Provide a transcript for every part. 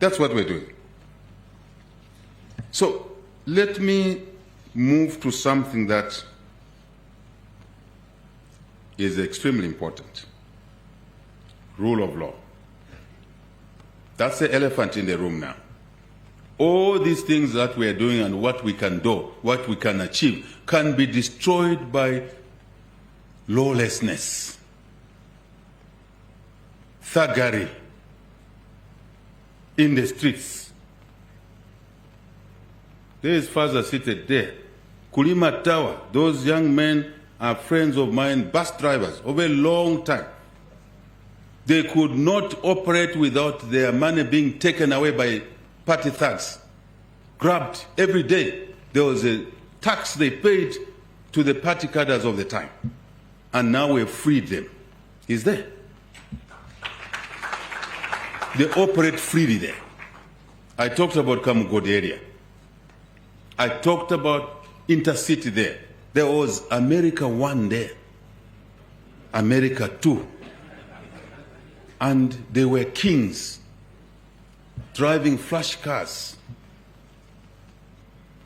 That's what we're doing. So let me move to something that is extremely important. Rule of law. That's the elephant in the room now. All these things that we are doing and what we can do, what we can achieve, can be destroyed by lawlessness, thuggery in the streets. There is father seated there. Kulima Tower, those young men are friends of mine, bus drivers, over a long time. They could not operate without their money being taken away by party thugs, grabbed every day. There was a tax they paid to the party cadres of the time. And now we've freed them. He's there. They operate freely there. I talked about Kamugod area. I talked about intercity there. There was America 1 there, America 2. And they were kings, driving flash cars.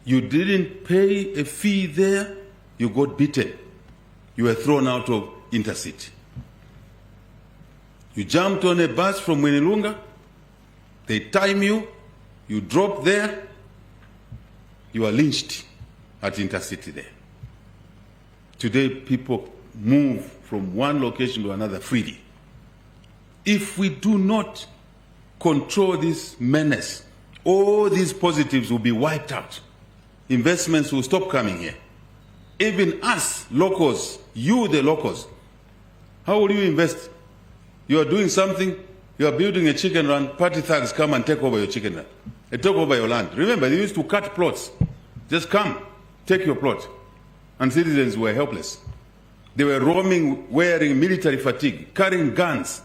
You didn't pay a fee there, you got beaten. You were thrown out of intercity. You jumped on a bus from Winilunga, they time you, you drop there, you are lynched at intercity there. Today, people move from one location to another freely. If we do not control this menace, all these positives will be wiped out. Investments will stop coming here. Even us, locals, you the locals, how will you invest? You are doing something, you are building a chicken run, party thugs come and take over your chicken run. They take over your land. Remember, they used to cut plots. Just come, take your plot. And citizens were helpless. They were roaming, wearing military fatigue, carrying guns.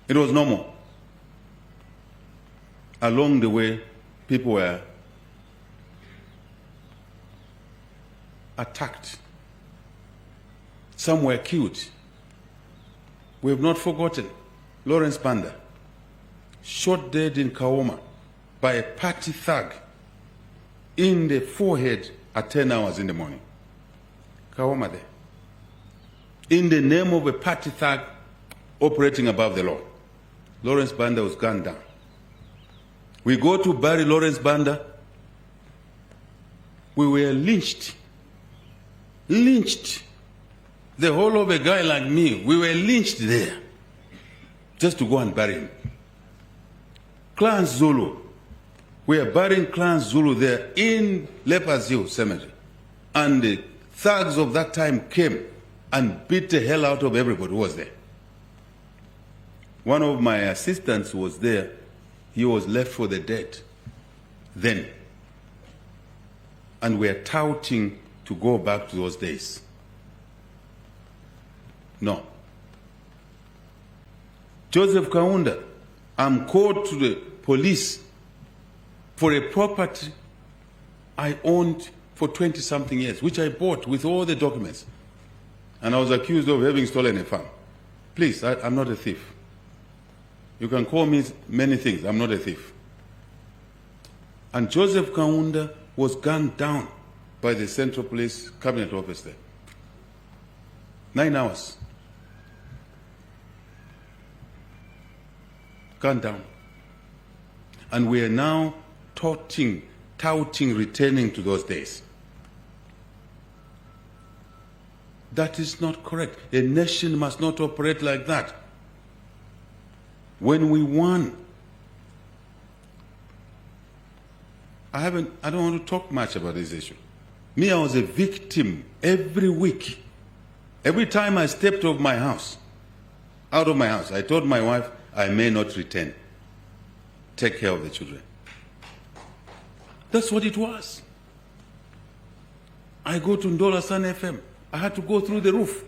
It was normal. Along the way, people were attacked. Some were killed. We have not forgotten Lawrence Banda, shot dead in Kaoma by a party thug in the forehead at 10 hours in the morning. Kaoma there. In the name of a party thug operating above the law. Lawrence Banda was gunned down. We go to bury Lawrence Banda. We were lynched. Lynched. The whole of a guy like me, we were lynched there just to go and bury him. Clan Zulu. We are burying Clan Zulu there in Lepers Hill Cemetery. And the thugs of that time came and beat the hell out of everybody who was there. One of my assistants was there. He was left for the dead then. And we are touting to go back to those days. No. Joseph Kaunda, I'm called to the police for a property I owned for 20-something years, which I bought with all the documents. And I was accused of having stolen a farm. Please, I'm not a thief. You can call me many things. I'm not a thief. And Joseph Kaunda was gunned down by the Central Police Cabinet Office there. 9 hours. Gunned down. And we are now touting, returning to those days. That is not correct. A nation must not operate like that. When we won, I don't want to talk much about this issue. Me, I was a victim every week. Every time I stepped out of my house, I told my wife, I may not return. Take care of the children. That's what it was. I go to Ndola Sun FM. I had to go through the roof.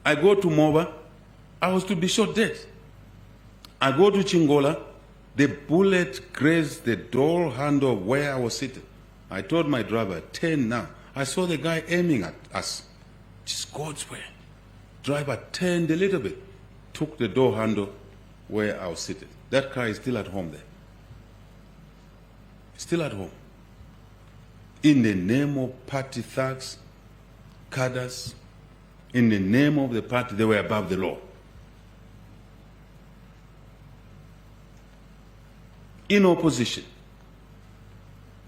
I go to Moba. I was to be shot dead. I go to Chingola. The bullet grazed the door handle where I was sitting. I told my driver, turn now. I saw the guy aiming at us. Just God's way. Driver turned a little bit, took the door handle, where I was seated. That car is still at home there. Still at home. In the name of party thugs, cadres, in the name of the party, they were above the law. In opposition,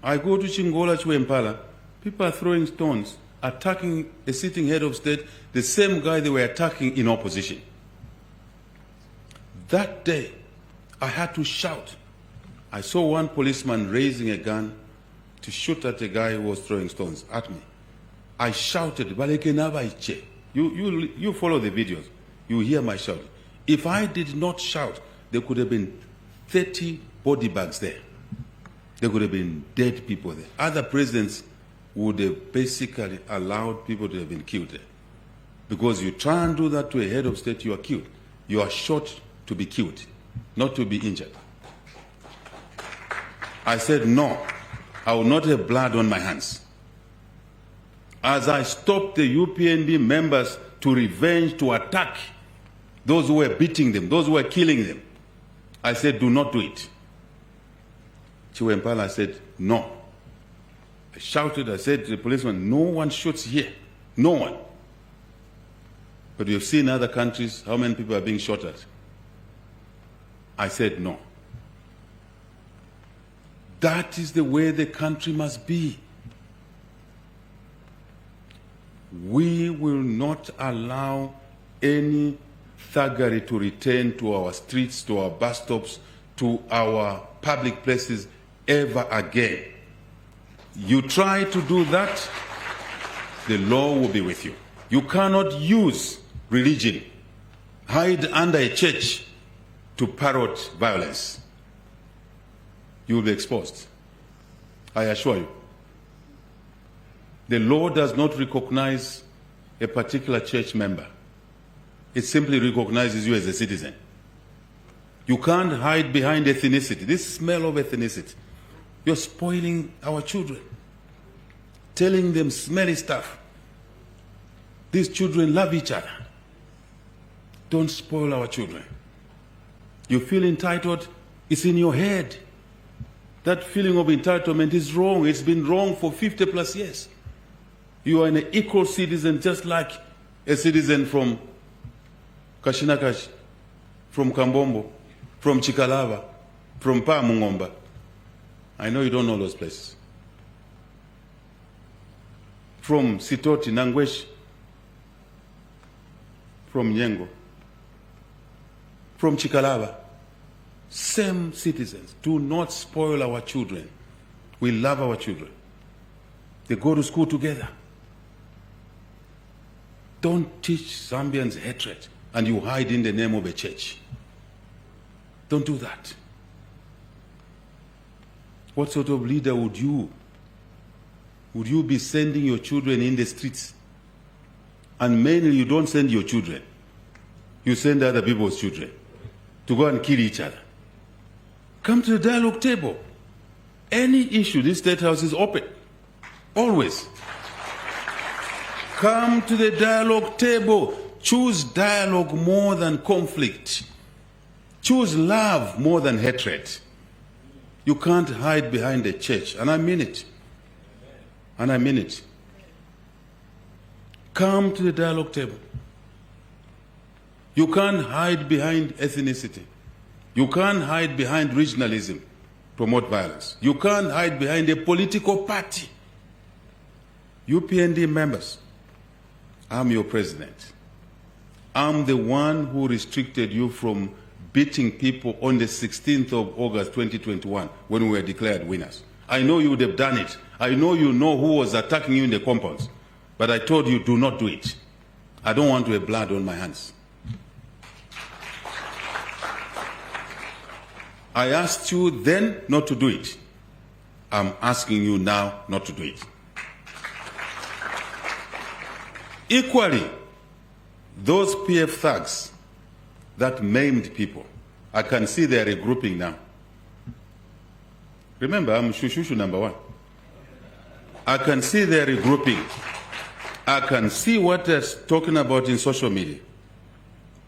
I go to Chingola, Chwempala, people are throwing stones, attacking a sitting head of state, the same guy they were attacking in opposition. That day, I had to shout. I saw one policeman raising a gun to shoot at a guy who was throwing stones at me. I shouted, you follow the videos, you hear my shout. If I did not shout, there could have been 30 body bags there. There could have been dead people there. Other presidents would have basically allowed people to have been killed there. Because you try and do that to a head of state, you are killed. You are shot to be killed, not to be injured. I said, no, I will not have blood on my hands. As I stopped the UPND members to revenge, to attack those who were beating them, those who were killing them, I said, do not do it. Chiwempala said, no. I shouted, I said to the policeman, no one shoots here, no one. But you've seen other countries, how many people are being shot at? I said, no. That is the way the country must be. We will not allow any thuggery to return to our streets, to our bus stops, to our public places ever again. You try to do that, the law will be with you. You cannot use religion, hide under a church to parrot violence. You will be exposed. I assure you. The law does not recognize a particular church member. It simply recognizes you as a citizen. You can't hide behind ethnicity. This smell of ethnicity. You're spoiling our children, telling them smelly stuff. These children love each other. Don't spoil our children. You feel entitled, it's in your head. That feeling of entitlement is wrong. It's been wrong for 50 plus years. You are an equal citizen, just like a citizen from Kashinakashi, from Kambombo, from Chikalava, from Pamungomba. I know you don't know those places. From Sitoti, Nangwesh, from Nyengo, from Chikalava. Same citizens. Do not spoil our children. We love our children. They go to school together. Don't teach Zambians hatred and you hide in the name of a church. Don't do that. What sort of leader would you be sending your children in the streets? And mainly you don't send your children. You send other people's children to go and kill each other. Come to the dialogue table. Any issue, this State House is open. Always. Come to the dialogue table. Choose dialogue more than conflict. Choose love more than hatred. You can't hide behind a church, and I mean it. And I mean it. Come to the dialogue table. You can't hide behind ethnicity. You can't hide behind regionalism, promote violence. You can't hide behind a political party. UPND members, I'm your president. I'm the one who restricted you from beating people on the 16th of August 2021 when we were declared winners. I know you would have done it. I know you know who was attacking you in the compounds. But I told you, do not do it. I don't want to have blood on my hands. I asked you then not to do it. I'm asking you now not to do it. Equally, those PF thugs that maimed people, I can see they're regrouping now. Remember, I'm Shushushu number one. I can see they're regrouping. I can see what they're talking about in social media,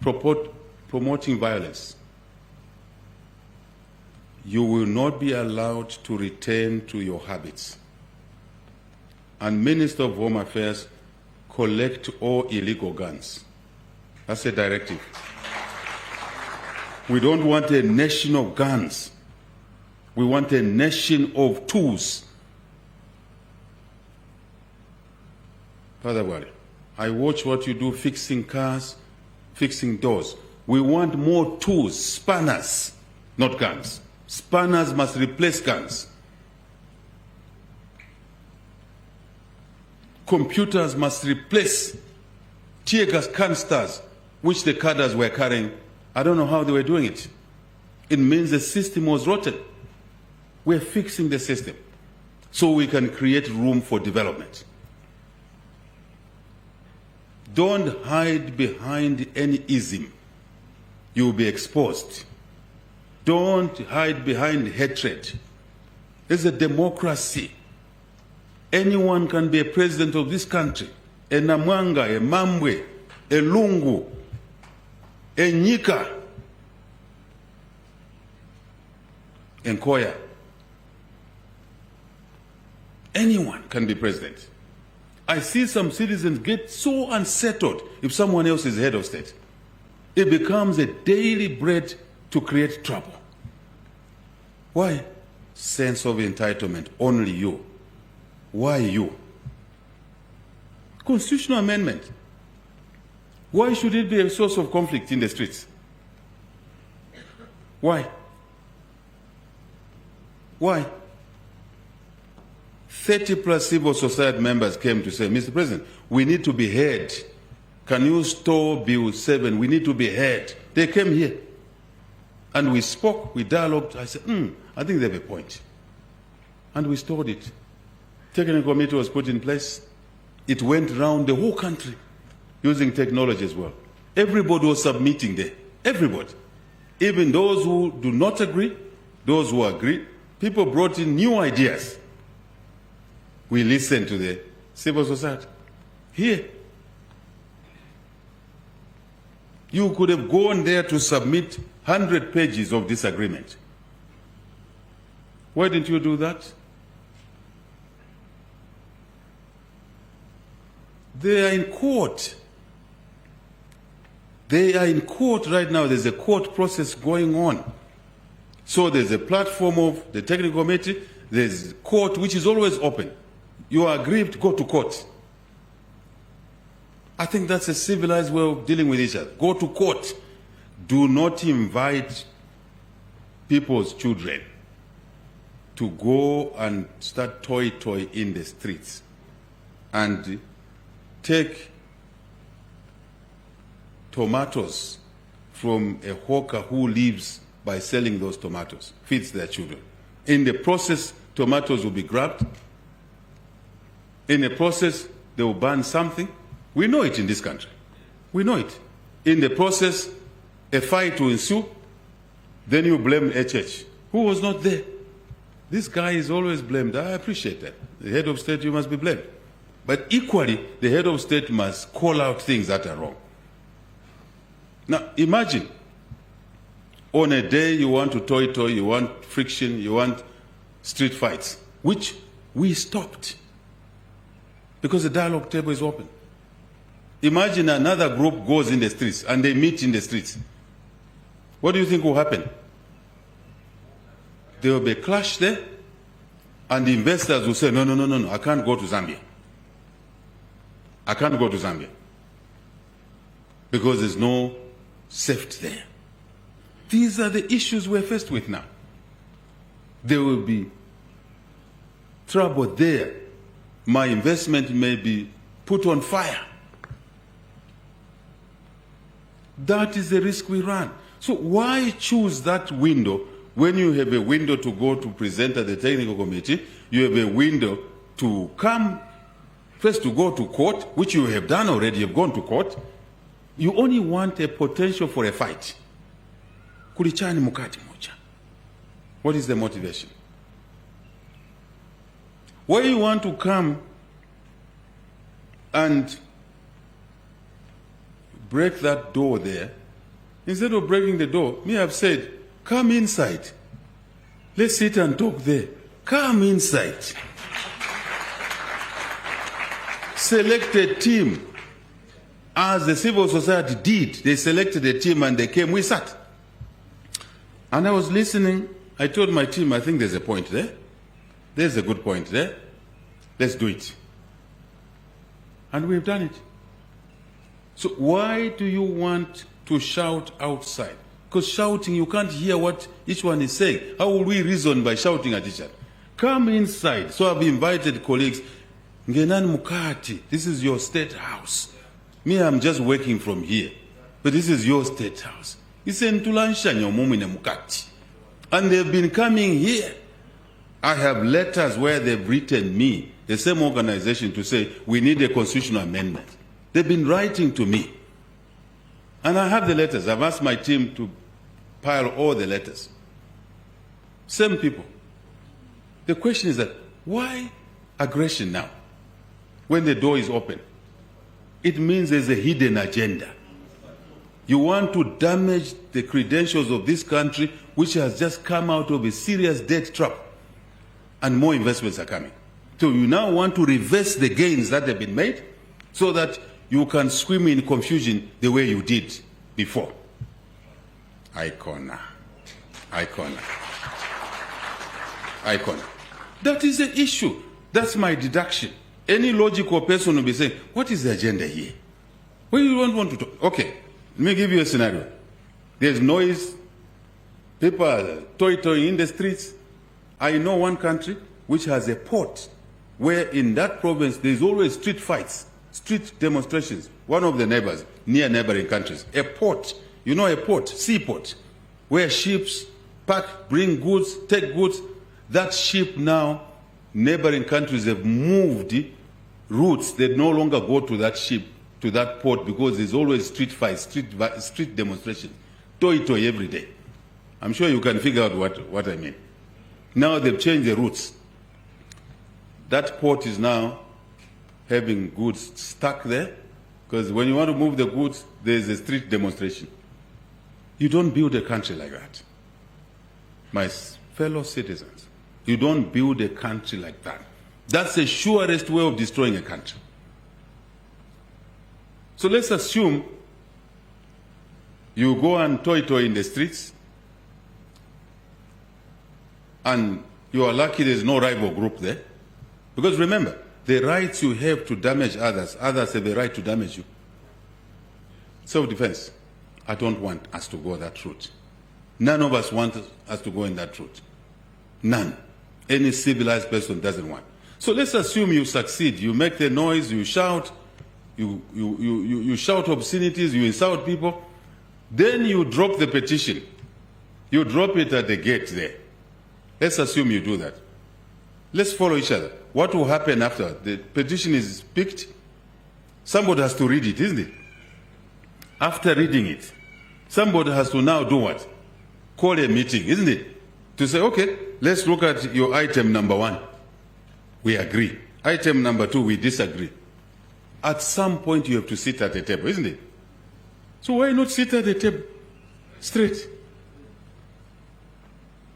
promoting violence. you will not be allowed to return to your habits. And Minister of Home Affairs, collect all illegal guns. That's a directive. We don't want a nation of guns. We want a nation of tools. Father Wale, I watch what you do fixing cars, fixing doors. We want more tools, spanners, not guns. Spanners must replace guns. Computers must replace tear gas canisters, which the cadres were carrying. I don't know how they were doing it. It means the system was rotten. We're fixing the system so we can create room for development. Don't hide behind any ism. You'll be exposed. Don't hide behind hatred. It's a democracy. Anyone can be a president of this country. A Namwanga, a Mambwe, a Lungu, a Nyika, and Koya. Anyone can be president. I see some citizens get so unsettled if someone else is head of state. It becomes a daily bread to create trouble. Why? Sense of entitlement, only you. Why you? Constitutional amendment. Why should it be a source of conflict in the streets? Why? Why? 30 plus civil society members came to say, Mr. President, we need to be heard. Can you store Bill 7? We need to be heard. They came here. And we spoke, we dialogued. I said, I think they have a point. And we stored it. Technical committee was put in place. It went around the whole country using technology as well. Everybody was submitting there. Everybody. Even those who do not agree, those who agree. People brought in new ideas. We listened to the civil society. Here. You could have gone there to submit 100 pages of disagreement. Why didn't you do that? They are in court. They are in court right now. There's a court process going on. So there's a platform of the technical committee. There's court, which is always open. You are aggrieved, go to court. I think that's a civilized way of dealing with each other. Go to court. Do not invite people's children to go and start toy in the streets and take tomatoes from a hawker who lives by selling those tomatoes, feeds their children. In the process, tomatoes will be grabbed. In the process, they will burn something. We know it in this country. We know it. In the process, a fight will ensue. Then you blame HH, who was not there. This guy is always blamed. I appreciate that. The head of state, you must be blamed. But equally, the head of state must call out things that are wrong. Now, imagine, on a day you want to toy, you want friction, you want street fights, which we stopped because the dialogue table is open. Imagine another group goes in the streets and they meet in the streets. What do you think will happen? There will be a clash there, and the investors will say, no, I can't go to Zambia. I can't go to Zambia because there's no safety there. These are the issues we're faced with now. There will be trouble there. My investment may be put on fire. That is the risk we run. So why choose that window when you have a window to go to present at the technical committee? You have a window to come, first to go to court, which you have done already, you've gone to court. You only want a potential for a fight. Kulichani mukati moja. What is the motivation? Why you want to come and break that door there, instead of breaking the door, me have said, come inside. Let's sit and talk there. Come inside. Select a team. As the civil society did, they selected a team and they came, we sat. And I was listening. I told my team, I think there's a point there. There's a good point there. Let's do it. And we've done it. So why do you want to shout outside? Because shouting, you can't hear what each one is saying. How will we reason by shouting at each other? Come inside. So I've invited colleagues. Ngenani Mukati, this is your state house. Me, I'm just working from here. But this is your state house. It's in Tulanshanyo Mumine Mukati. And they've been coming here. I have letters where they've written me, the same organization, to say, we need a constitutional amendment. They've been writing to me. And I have the letters. I've asked my team to pile all the letters. Same people. The question is that, why aggression now? When the door is open, it means there's a hidden agenda. You want to damage the credentials of this country, which has just come out of a serious debt trap, and more investments are coming. So you now want to reverse the gains that have been made so that you can swim in confusion the way you did before. Icona. That is the issue. That's my deduction. Any logical person will be saying, what is the agenda here? Well, you don't want to talk. Okay, let me give you a scenario. There's noise. People are toy-toying in the streets. I know one country which has a port where in that province there's always street fights, street demonstrations. One of the neighbors, near neighboring countries, a port, you know, a port, seaport, where ships pack, bring goods, take goods. That ship now, neighboring countries have moved routes. They no longer go to that ship, to that port, because there's always street fights, street demonstrations, toy every day. I'm sure you can figure out what I mean. Now they've changed the routes. That port is now having goods stuck there, because when you want to move the goods, there's a street demonstration. You don't build a country like that. My fellow citizens, you don't build a country like that. That's the surest way of destroying a country. So let's assume you go and toy in the streets, and you are lucky there's no rival group there. Because remember, the rights you have to damage others, others have the right to damage you. Self-defense. I don't want us to go that route. None of us want us to go in that route. None. Any civilized person doesn't want. So let's assume you succeed. You make the noise, you shout, you shout obscenities, you insult people. Then you drop the petition. You drop it at the gate there. Let's assume you do that. Let's follow each other. What will happen after? The petition is picked. Somebody has to read it, isn't it? After reading it, somebody has to now do what? Call a meeting, isn't it? To say, okay, let's look at your item number 1. We agree. Item number 2, we disagree. At some point, you have to sit at the table, isn't it? So why not sit at the table straight?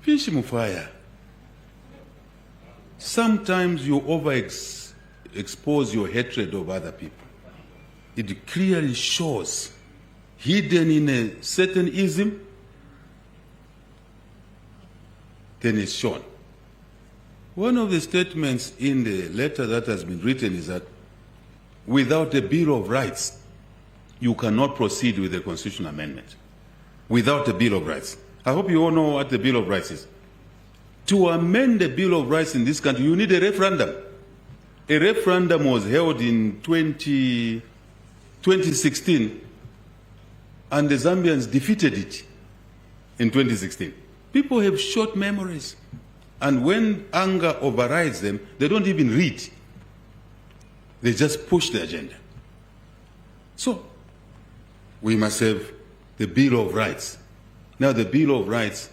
Finish fire. Sometimes you expose your hatred of other people. It clearly shows, hidden in a certain ism, then it's shown. One of the statements in the letter that has been written is that without a Bill of Rights, you cannot proceed with a constitutional amendment. Without a Bill of Rights. I hope you all know what the Bill of Rights is. To amend the Bill of Rights in this country, you need a referendum. A referendum was held in 2016, and the Zambians defeated it in 2016. People have short memories, and when anger overrides them, they don't even read. They just push the agenda. So, we must have the Bill of Rights. Now, the Bill of Rights,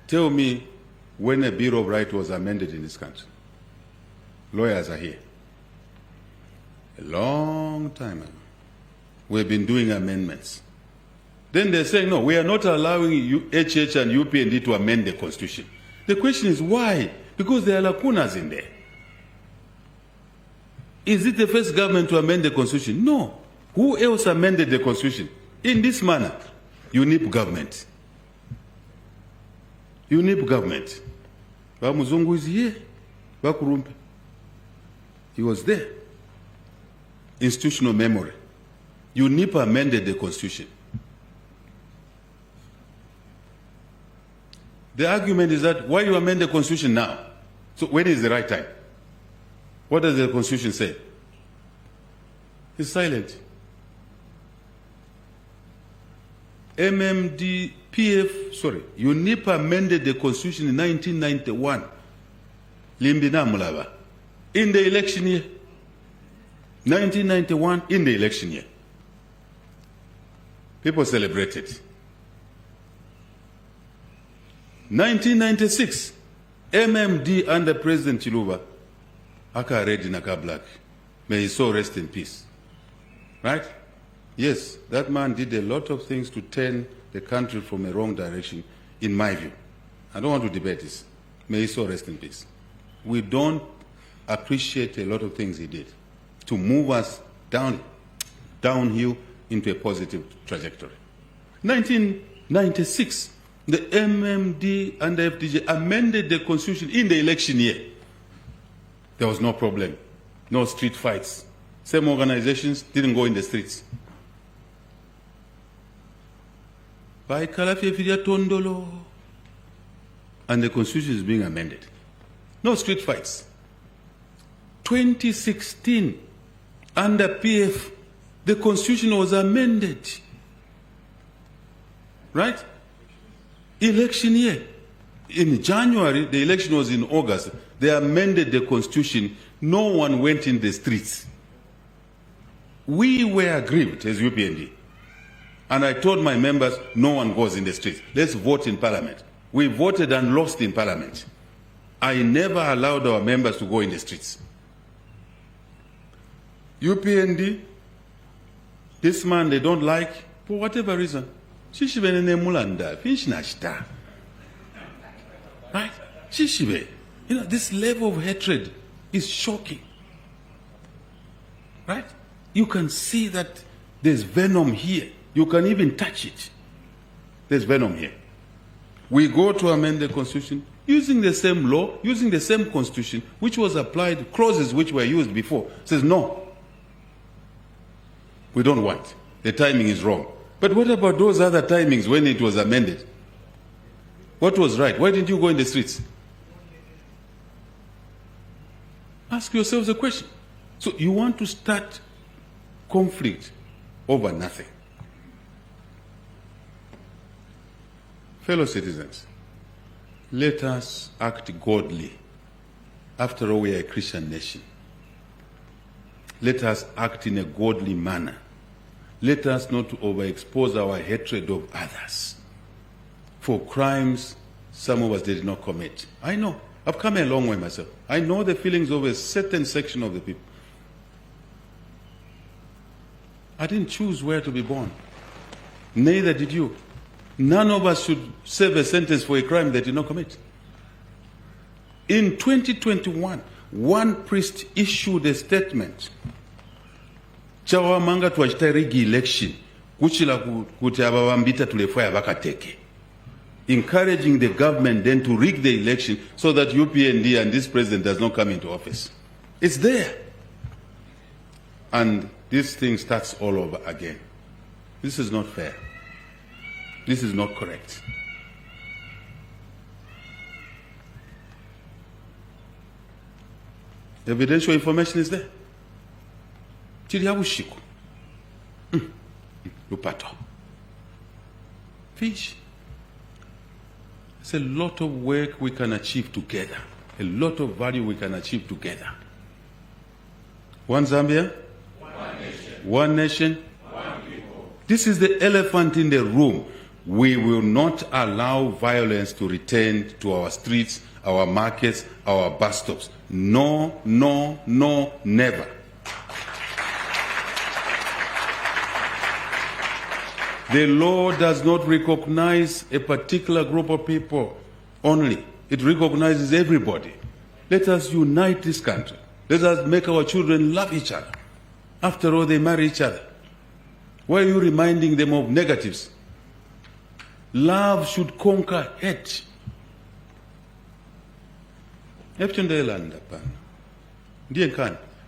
tell me when a Bill of Rights was amended in this country. Lawyers are here. A long time ago. We've been doing amendments. Then they're saying, no, we are not allowing HH and UPND to amend the Constitution. The question is why? Because there are lacunas in there. Is it the first government to amend the constitution? No. Who else amended the constitution? In this manner, UNIP government. UNIP government. Muzungu is here. Bakurumpe. He was there. Institutional memory. UNIP amended the constitution. The argument is that why you amend the constitution now? So when is the right time? What does the constitution say? It's silent. UNIP amended the constitution in 1991. Limbina Mulaba. In the election year. 1991, in the election year. People celebrated. 1996, MMD under President Chiluba, Aka Red in Aka Black. May his soul rest in peace. Right? Yes, that man did a lot of things to turn the country from a wrong direction, in my view. I don't want to debate this. May his soul rest in peace. We don't appreciate a lot of things he did to move us downhill into a positive trajectory. 1996, the MMD and the FDJ amended the constitution in the election year. There was no problem, no street fights. Same organizations didn't go in the streets. By Kalafia Tondolo, and the constitution is being amended. No street fights. 2016, under PF, the constitution was amended. Right? Election year. In January, the election was in August. They amended the constitution. No one went in the streets. We were aggrieved as UPND. And I told my members, no one goes in the streets. Let's vote in parliament. We voted and lost in parliament. I never allowed our members to go in the streets. UPND, this man they don't like, for whatever reason. Right? You know, this level of hatred is shocking. Right? You can see that there's venom here. You can even touch it. There's venom here. We go to amend the constitution using the same law, using the same constitution, which was applied, clauses which were used before. Says no. We don't want. The timing is wrong. But what about those other timings when it was amended? What was right? Why didn't you go in the streets? Ask yourselves a question. So you want to start conflict over nothing. Fellow citizens, let us act godly. After all, we are a Christian nation. Let us act in a godly manner. Let us not overexpose our hatred of others for crimes some of us did not commit. I know. I've come a long way myself. I know the feelings of a certain section of the people. I didn't choose where to be born. Neither did you. None of us should serve a sentence for a crime they did not commit. In 2021, one priest issued a statement. Chawamanga twachita election, kuchila kuti abawambita tulefaya bakateke. Encouraging the government then to rig the election so that UPND and this president does not come into office. It's there. And this thing starts all over again. This is not fair. This is not correct. Evidential information is there. Chiriabushiku. Lupato. Fish. It's a lot of work we can achieve together. A lot of value we can achieve together. One Zambia. One nation. One nation. One people. This is the elephant in the room. We will not allow violence to return to our streets, our markets, our bus stops. No, no, no, never. The law does not recognize a particular group of people only. It recognizes everybody. Let us unite this country. Let us make our children love each other. After all, they marry each other. Why are you reminding them of negatives? Love should conquer hate.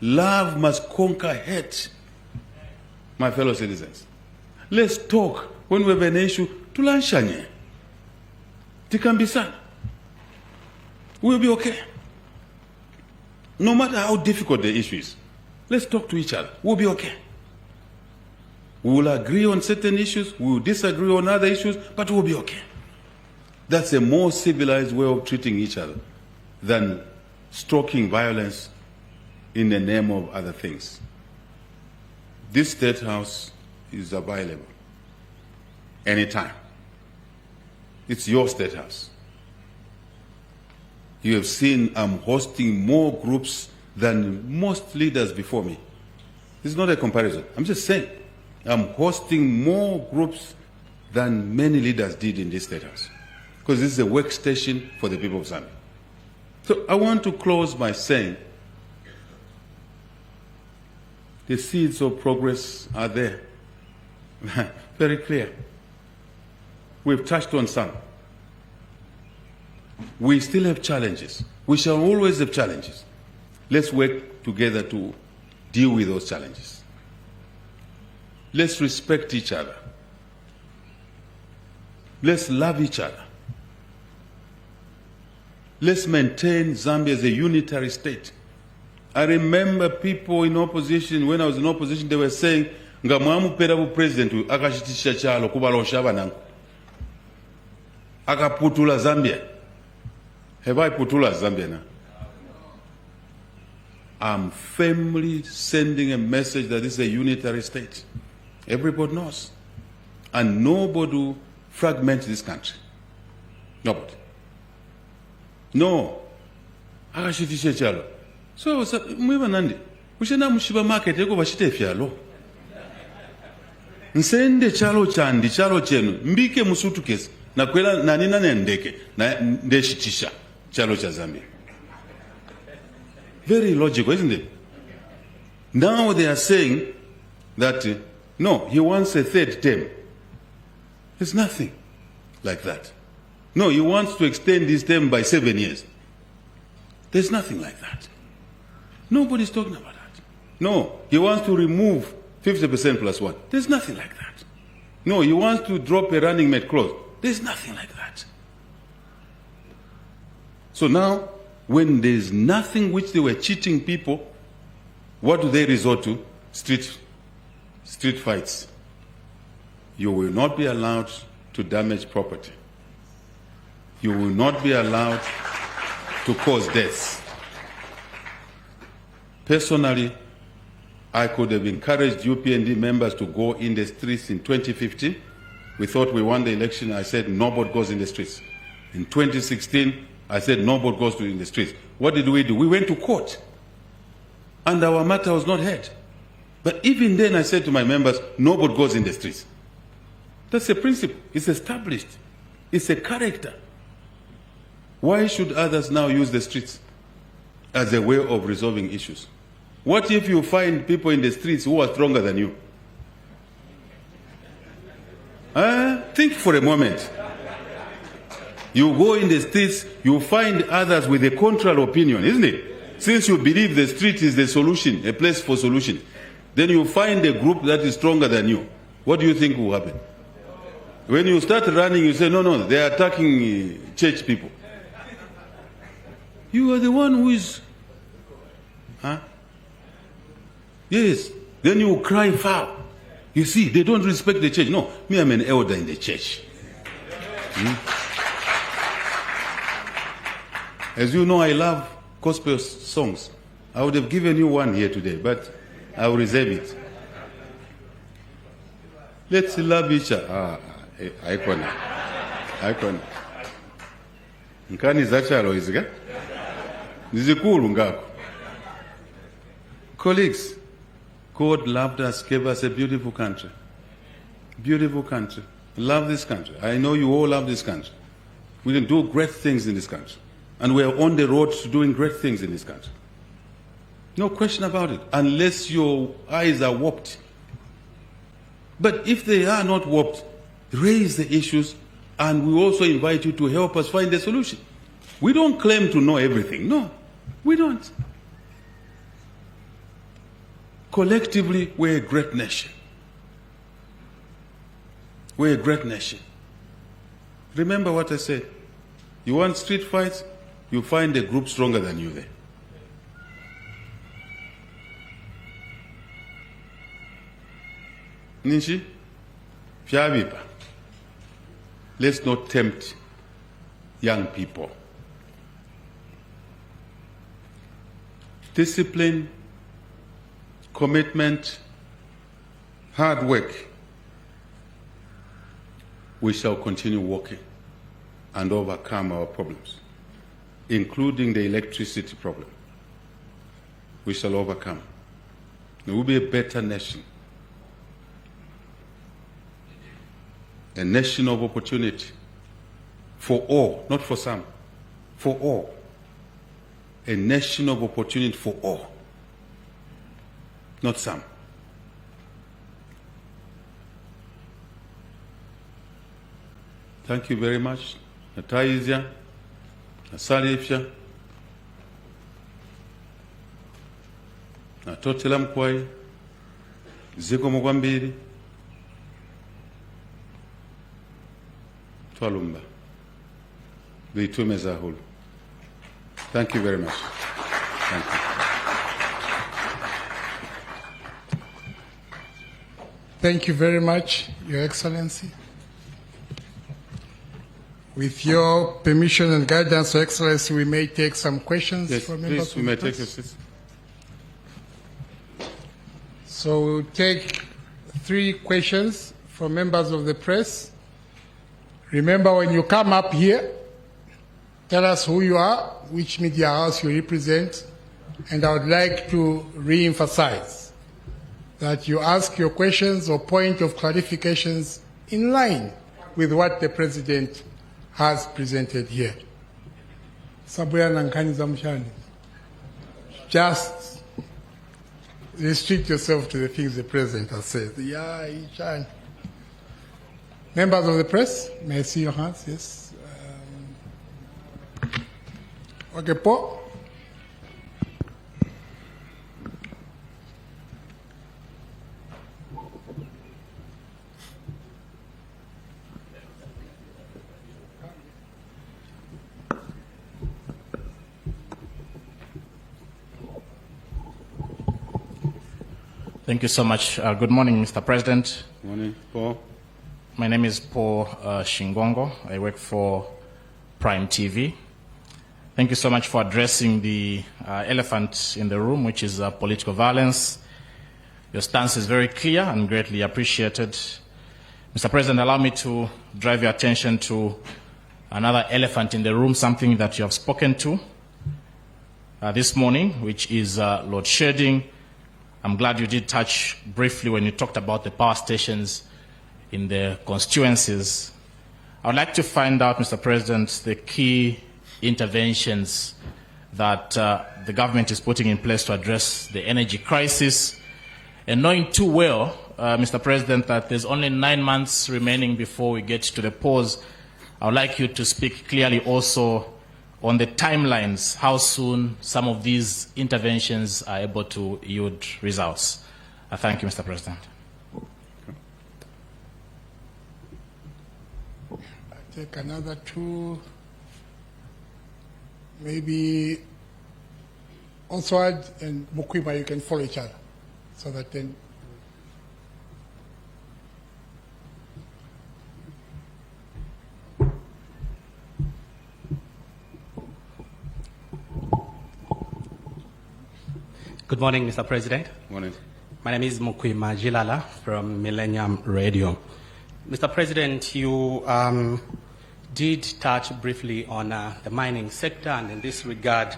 Love must conquer hate. My fellow citizens, let's talk. When we have an issue, tulanshanye. Tikambisana. We'll be okay. No matter how difficult the issue is, let's talk to each other. We'll be okay. We will agree on certain issues, we will disagree on other issues, but we'll be okay. That's a more civilized way of treating each other than stoking violence in the name of other things. This State House is available anytime. It's your State House. You have seen I'm hosting more groups than most leaders before me. This is not a comparison. I'm just saying I'm hosting more groups than many leaders did in this State House, because this is a workstation for the people of Zambia. So I want to close by saying the seeds of progress are there. Very clear. We've touched on some. We still have challenges. We shall always have challenges. Let's work together to deal with those challenges. Let's respect each other. Let's love each other. Let's maintain Zambia as a unitary state. I remember people in opposition, when I was in opposition, they were saying, nga mwamupera bu president akashitisha chalo kubalosha banangu. Akaputula Zambia. Have I putula Zambia now? I'm firmly sending a message that this is a unitary state. Everybody knows. And nobody will fragment this country. Nobody. No. Akashitisha chalo. So, mwiba nandi. Ushena mushiba market yako bashite fyalo. Nsende chalo chandi, chalo chenu. Mbike musutu kesi. Na kwela nanina nendeke. Na ndeshitisha chalo cha Zambia. Very logical, isn't it? Now they are saying that, no, he wants a third term. There's nothing like that. No, he wants to extend this term by 7 years. There's nothing like that. Nobody's talking about that. No, he wants to remove 50% plus 1. There's nothing like that. No, he wants to drop a running mate clause. There's nothing like that. So now, when there's nothing which they were cheating people, what do they resort to? Street fights. You will not be allowed to damage property. You will not be allowed to cause deaths. Personally, I could have encouraged UPND members to go in the streets in 2015. We thought we won the election. I said nobody goes in the streets. In 2016, I said nobody goes in the streets. What did we do? We went to court, and our matter was not heard. But even then, I said to my members, nobody goes in the streets. That's a principle. It's established. It's a character. Why should others now use the streets as a way of resolving issues? What if you find people in the streets who are stronger than you? Think for a moment. You go in the streets, you find others with a contrary opinion, isn't it? Since you believe the street is the solution, a place for solution, then you find a group that is stronger than you. What do you think will happen? When you start running, you say, no, they are attacking church people. You are the one who is... Yes. Then you cry foul. You see, they don't respect the church. No, me, I'm an elder in the church. As you know, I love gospel songs. I would have given you one here today, but I will reserve it. Let's love each other. Icon. Nkani zachalo iziga? Nizikulu ngako. Colleagues, God loved us, gave us a beautiful country. Beautiful country. Love this country. I know you all love this country. We can do great things in this country. And we are on the road to doing great things in this country. No question about it, unless your eyes are warped. But if they are not warped, raise the issues, and we also invite you to help us find a solution. We don't claim to know everything. No, we don't. Collectively, we're a great nation. We're a great nation. Remember what I said. You want street fights? You find a group stronger than you there. Ninshi, Fiabipa. Let's not tempt young people. Discipline, commitment, hard work. We shall continue working and overcome our problems, including the electricity problem. We shall overcome. We will be a better nation. A nation of opportunity for all, not for some, for all. A nation of opportunity for all, not some. Thank you very much. Nataizia, Nasalifia, Natotela Mkwai, Ziko Mugambiri, Twalumba, Vitume Zahulu. Thank you very much. Thank you. Thank you very much, Your Excellency. With your permission and guidance, Your Excellency, we may take some questions from members. Please, we may take your seats. So we'll take 3 questions from members of the press. Remember, when you come up here, tell us who you are, which media house you represent, and I would like to re-emphasize that you ask your questions or point of clarifications in line with what the President has presented here. Just restrict yourself to the things the President has said. Members of the press, may I see your hands? Yes. Okay, Paul. Thank you so much. Good morning, Mr. President. Good morning, Paul. My name is Paul Shingongo. I work for Prime TV. Thank you so much for addressing the elephant in the room, which is political violence. Your stance is very clear and greatly appreciated. Mr. President, allow me to drive your attention to another elephant in the room, something that you have spoken to this morning, which is load shedding. I'm glad you did touch briefly when you talked about the power stations in the constituencies. I would like to find out, Mr. President, the key interventions that the government is putting in place to address the energy crisis. And knowing too well, Mr. President, that there's only 9 months remaining before we get to the pause, I would like you to speak clearly also on the timelines, how soon some of these interventions are able to yield results. Thank you, Mr. President. I'll take another 2. Maybe Oswald and Mukwima, you can follow each other so that then. Good morning, Mr. President. Morning. My name is Mukwima Jilala from Millennium Radio. Mr. President, you did touch briefly on the mining sector, and in this regard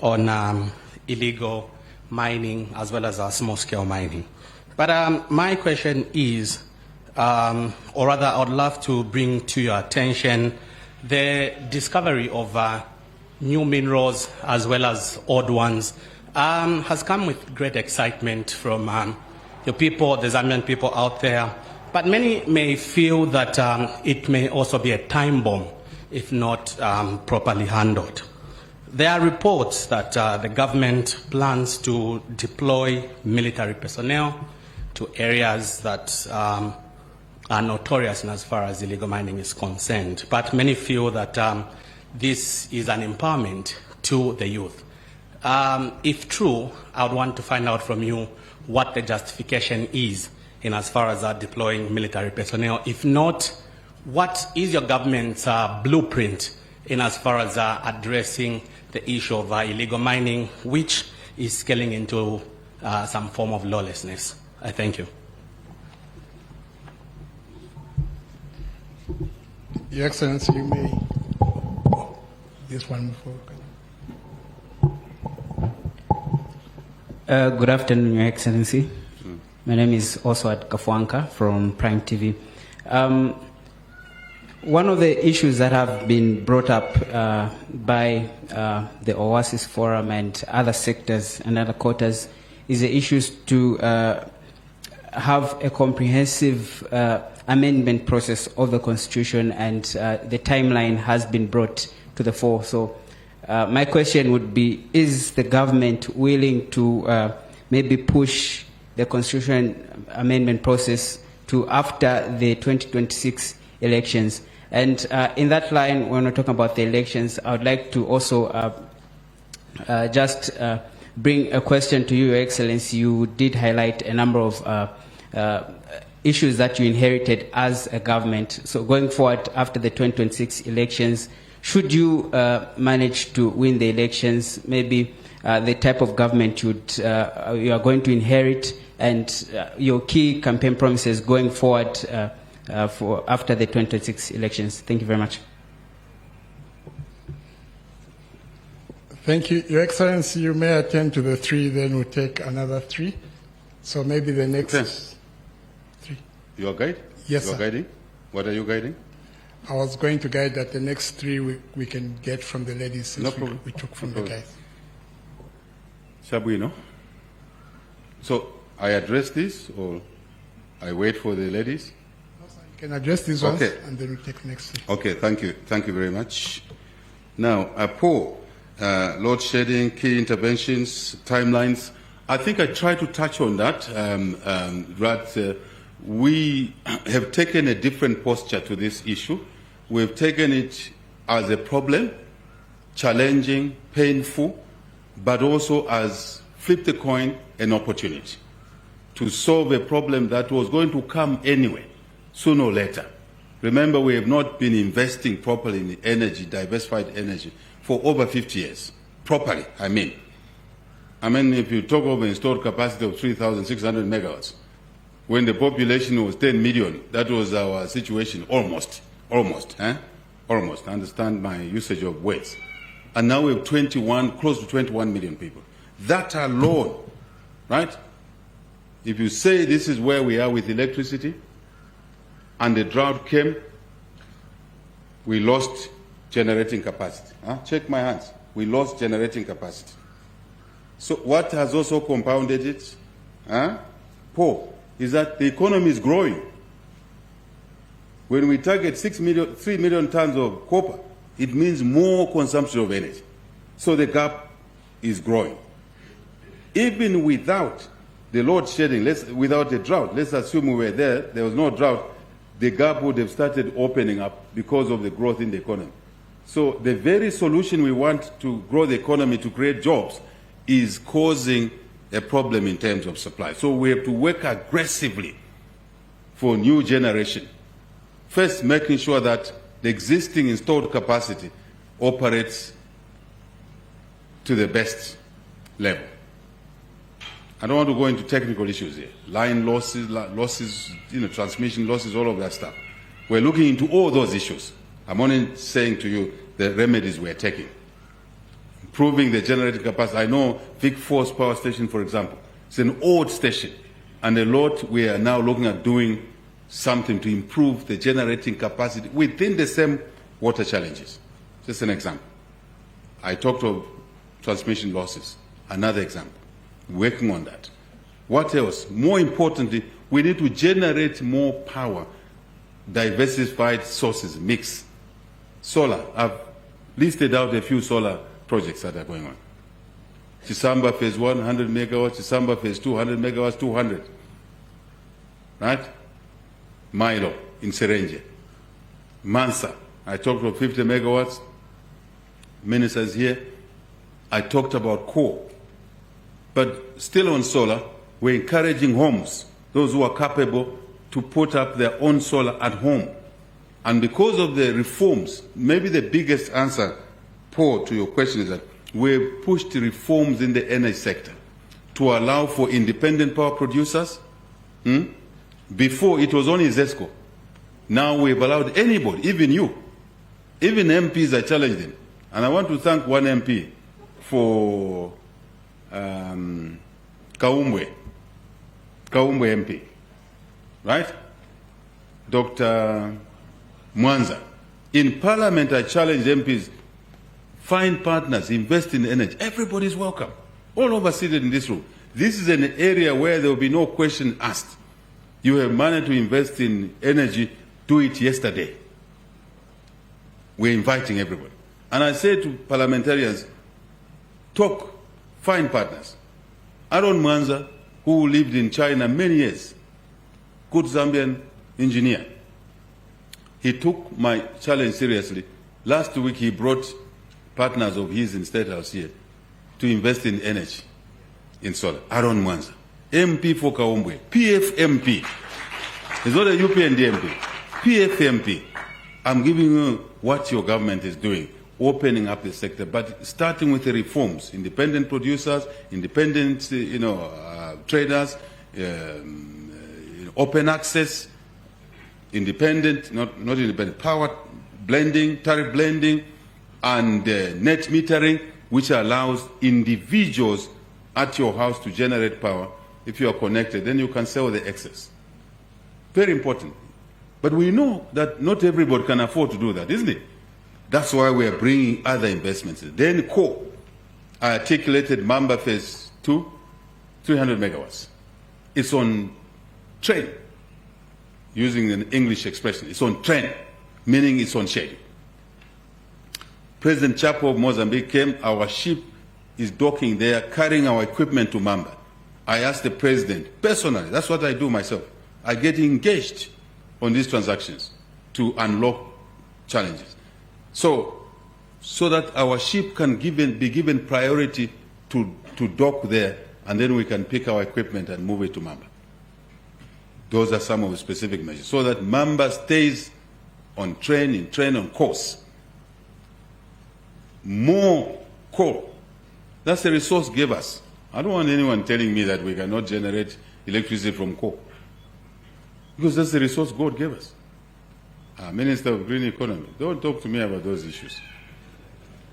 on illegal mining as well as small-scale mining. But my question is, or rather I would love to bring to your attention the discovery of new minerals as well as old ones has come with great excitement from the people, the Zambian people out there. But many may feel that it may also be a time bomb if not properly handled. There are reports that the government plans to deploy military personnel to areas that are notorious in as far as illegal mining is concerned. But many feel that this is an empowerment to the youth. If true, I would want to find out from you what the justification is in as far as deploying military personnel. If not, what is your government's blueprint in as far as addressing the issue of illegal mining, which is scaling into some form of lawlessness? Thank you. Your Excellency, you may. This one before. Good afternoon, Your Excellency. My name is Oswald Kafwanka from Prime TV. One of the issues that have been brought up by the Oasis Forum and other sectors and other quarters is the issues to have a comprehensive amendment process of the Constitution, and the timeline has been brought to the fore. So my question would be, is the government willing to maybe push the Constitution amendment process to after the 2026 elections? And in that line, when we're talking about the elections, I would like to also just bring a question to you, Your Excellency. You did highlight a number of issues that you inherited as a government. So going forward after the 2026 elections, should you manage to win the elections, maybe the type of government you are going to inherit, and your key campaign promises going forward for after the 2026 elections? Thank you very much. Thank you. Your Excellency, you may attend to the three, then we'll take another three. So maybe the next three. You are guide? Yes, you are sir. Guiding? What are you guiding? I was going to guide that the next three we can get from the ladies, since No problem. we took from No the problem. guys. Shabuino? So I address this, or I wait for the ladies? You can address these ones, Okay. and then we take the next three. Okay, thank you. Thank you very much. Now, Paul, load shedding, key interventions, timelines. I think I tried to touch on that. We have taken a different posture to this issue. We've taken it as a problem, challenging, painful, but also as, flip the coin, an opportunity to solve a problem that was going to come anyway, sooner or later. Remember, we have not been investing properly in energy, diversified energy, for over 50 years. Properly, I mean. If you talk of installed capacity of 3,600 megawatts, when the population was 10 million, that was our situation, almost. Almost. Understand my usage of words. And now we have close to 21 million people. That alone, right? If you say this is where we are with electricity, and the drought came, we lost generating capacity. Check my hands. We lost generating capacity. So what has also compounded it, Paul, is that the economy is growing. When we target 3 million tons of copper, it means more consumption of energy. So the gap is growing. Even without the load shedding, without the drought, let's assume we were there was no drought, the gap would have started opening up because of the growth in the economy. So the very solution we want to grow the economy, to create jobs, is causing a problem in terms of supply. So we have to work aggressively for new generation. First, making sure that the existing installed capacity operates to the best level. I don't want to go into technical issues here. Line losses, transmission losses, all of that stuff. We're looking into all those issues. I'm only saying to you the remedies we're taking. Improving the generating capacity. I know Vic Force Power Station, for example, it's an old station, and a lot we are now looking at doing something to improve the generating capacity within the same water challenges. Just an example. I talked of transmission losses, another example. Working on that. What else? More importantly, we need to generate more power, diversified sources, mix. Solar, I've listed out a few solar projects that are going on. Chisamba phase 1, 100 megawatts, Chisamba phase 2, 100 megawatts, 200. Right? Milo in Serenje. Mansa, I talked about 50 megawatts. Ministers here. I talked about coal. But still on solar, we're encouraging homes, those who are capable, to put up their own solar at home. And because of the reforms, maybe the biggest answer, Paul, to your question is that we've pushed reforms in the energy sector to allow for independent power producers. Before, it was only ZESCO. Now we've allowed anybody, even you, even MPs are challenging. And I want to thank one MP for Kaumbwe MP, right? Dr. Mwanza. In Parliament, I challenged MPs, find partners, invest in energy. Everybody's welcome, all over seated in this room. This is an area where there will be no question asked. You have managed to invest in energy, do it yesterday. We're inviting everybody. And I say to parliamentarians, talk, find partners. Aaron Mwanza, who lived in China many years, good Zambian engineer, he took my challenge seriously. Last week he brought partners of his in State House here to invest in energy, in solar. Aaron Mwanza, MP for Kaumbwe, PFMP. It's not a UPND MP, PFMP. I'm giving you what your government is doing, opening up the sector, but starting with the reforms, independent producers, independent traders, open access, independent, not independent, power blending, tariff blending, and net metering, which allows individuals at your house to generate power. If you are connected, then you can sell the excess. Very important. But we know that not everybody can afford to do that, isn't it? That's why we are bringing other investments. Then coal. I articulated Mamba Phase 2, 300 megawatts. It's on train, using an English expression. It's on train, meaning it's on schedule. President Chapo of Mozambique came, our ship is docking there, carrying our equipment to Mamba. I asked the president, personally, that's what I do myself. I get engaged on these transactions to unlock challenges. So that our ship can be given priority to dock there, and then we can pick our equipment and move it to Mamba. Those are some of the specific measures, so that Mamba stays on train on course. More coal. That's the resource gave us. I don't want anyone telling me that we cannot generate electricity from coal, because that's the resource God gave us. Minister of Green Economy, don't talk to me about those issues.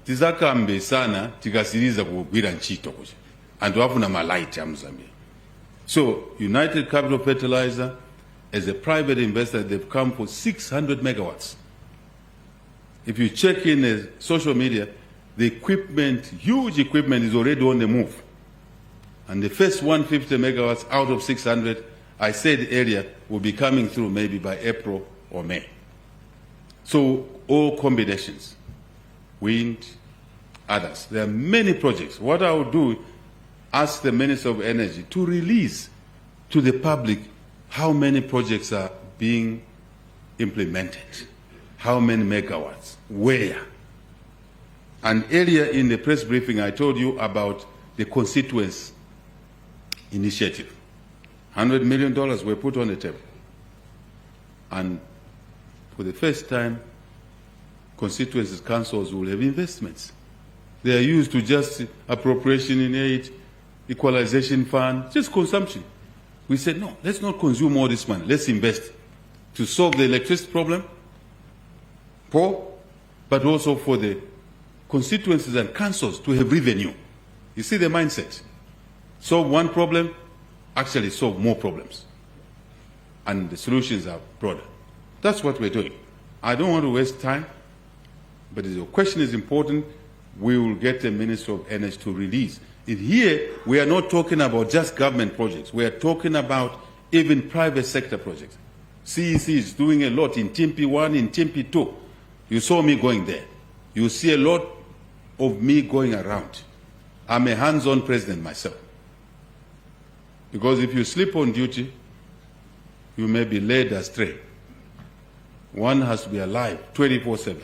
Tizakambe sana tikasiriza kugwira nchito kuja. Antu hafu na malaiti ya Mzambia. So, United Capital Fertilizer, as a private investor, they've come for 600 megawatts. If you check in social media, the equipment, huge equipment, is already on the move. And the first 150 megawatts out of 600, I said earlier, will be coming through maybe by April or May. So all combinations, wind, others. There are many projects. What I will do, ask the Minister of Energy to release to the public how many projects are being implemented, how many megawatts, where. And earlier in the press briefing, I told you about the constituents initiative. $100 million were put on the table. And for the first time, constituencies councils will have investments. They are used to just appropriation in aid, equalization fund, just consumption. We said, no, let's not consume all this money. Let's invest to solve the electricity problem, but also for the constituencies and councils to have revenue. You see the mindset. Solve one problem, actually solve more problems. And the solutions are broader. That's what we're doing. I don't want to waste time, but the question is important. we will get the Minister of Energy to release. Here, we are not talking about just government projects. We are talking about even private sector projects. CEC is doing a lot in Timpi 1, in Timpi 2. You saw me going there. You see a lot of me going around. I'm a hands-on president myself. Because if you sleep on duty, you may be led astray. One has to be alive 24/7.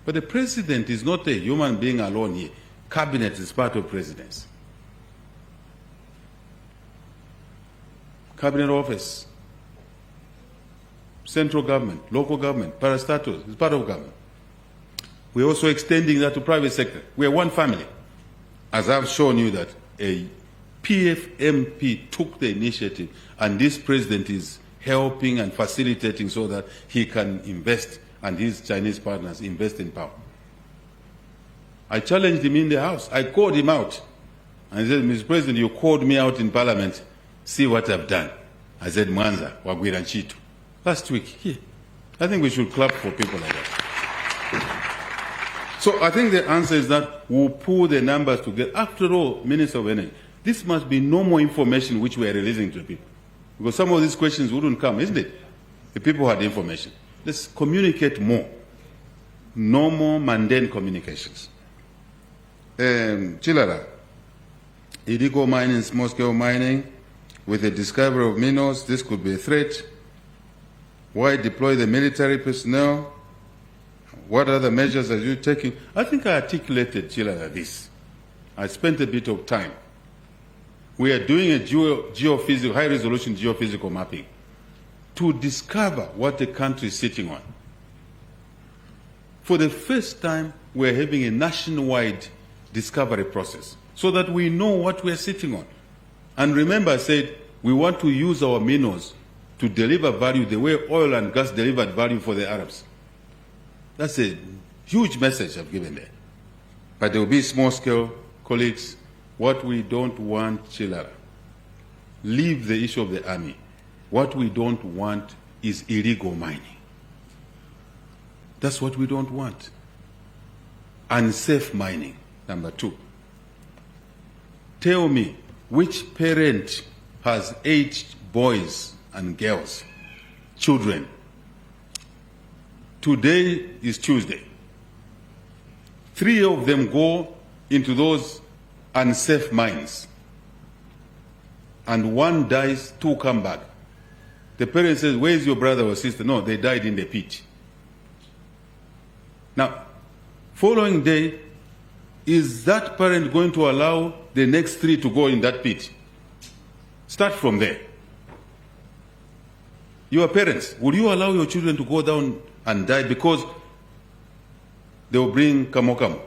But the president is not a human being alone here. Cabinet is part of presidency. Cabinet office, central government, local government, parastatals is part of government. We're also extending that to private sector. We're one family. As I've shown you that a PFMP took the initiative, and this president is helping and facilitating so that he can invest and his Chinese partners invest in power. I challenged him in the House. I called him out. And he said, Mr. President, you called me out in Parliament. See what I've done. I said, Mwanza, Wagwira Nchitu. Last week, here. I think we should clap for people like that. So I think the answer is that we'll pull the numbers together. After all, Minister of Energy, this must be normal information which we are releasing to people. Because some of these questions wouldn't come, isn't it? The people had information. Let's communicate more. Normal, mundane communications. Chilara, illegal mining, small-scale mining, with the discovery of minerals, this could be a threat. Why deploy the military personnel? What other measures are you taking? I think I articulated, Chilara, this. I spent a bit of time. We are doing a geophysical, high-resolution geophysical mapping to discover what the country is sitting on. For the first time, we're having a nationwide discovery process so that we know what we're sitting on. And remember, I said, we want to use our minerals to deliver value the way oil and gas delivered value for the Arabs. That's a huge message I've given there. But there will be small-scale colleagues. What we don't want, Chilara, leave the issue of the army. What we don't want is illegal mining. That's what we don't want. Unsafe mining, number 2. Tell me, which parent has 8 boys and girls, children? Today is Tuesday. 3 of them go into those unsafe mines. And 1 dies, 2 come back. The parent says, where's your brother or sister? No, they died in the pit. Now, following day, is that parent going to allow the next 3 to go in that pit? Start from there. Your parents, would you allow your children to go down and die because they will bring kamokamo?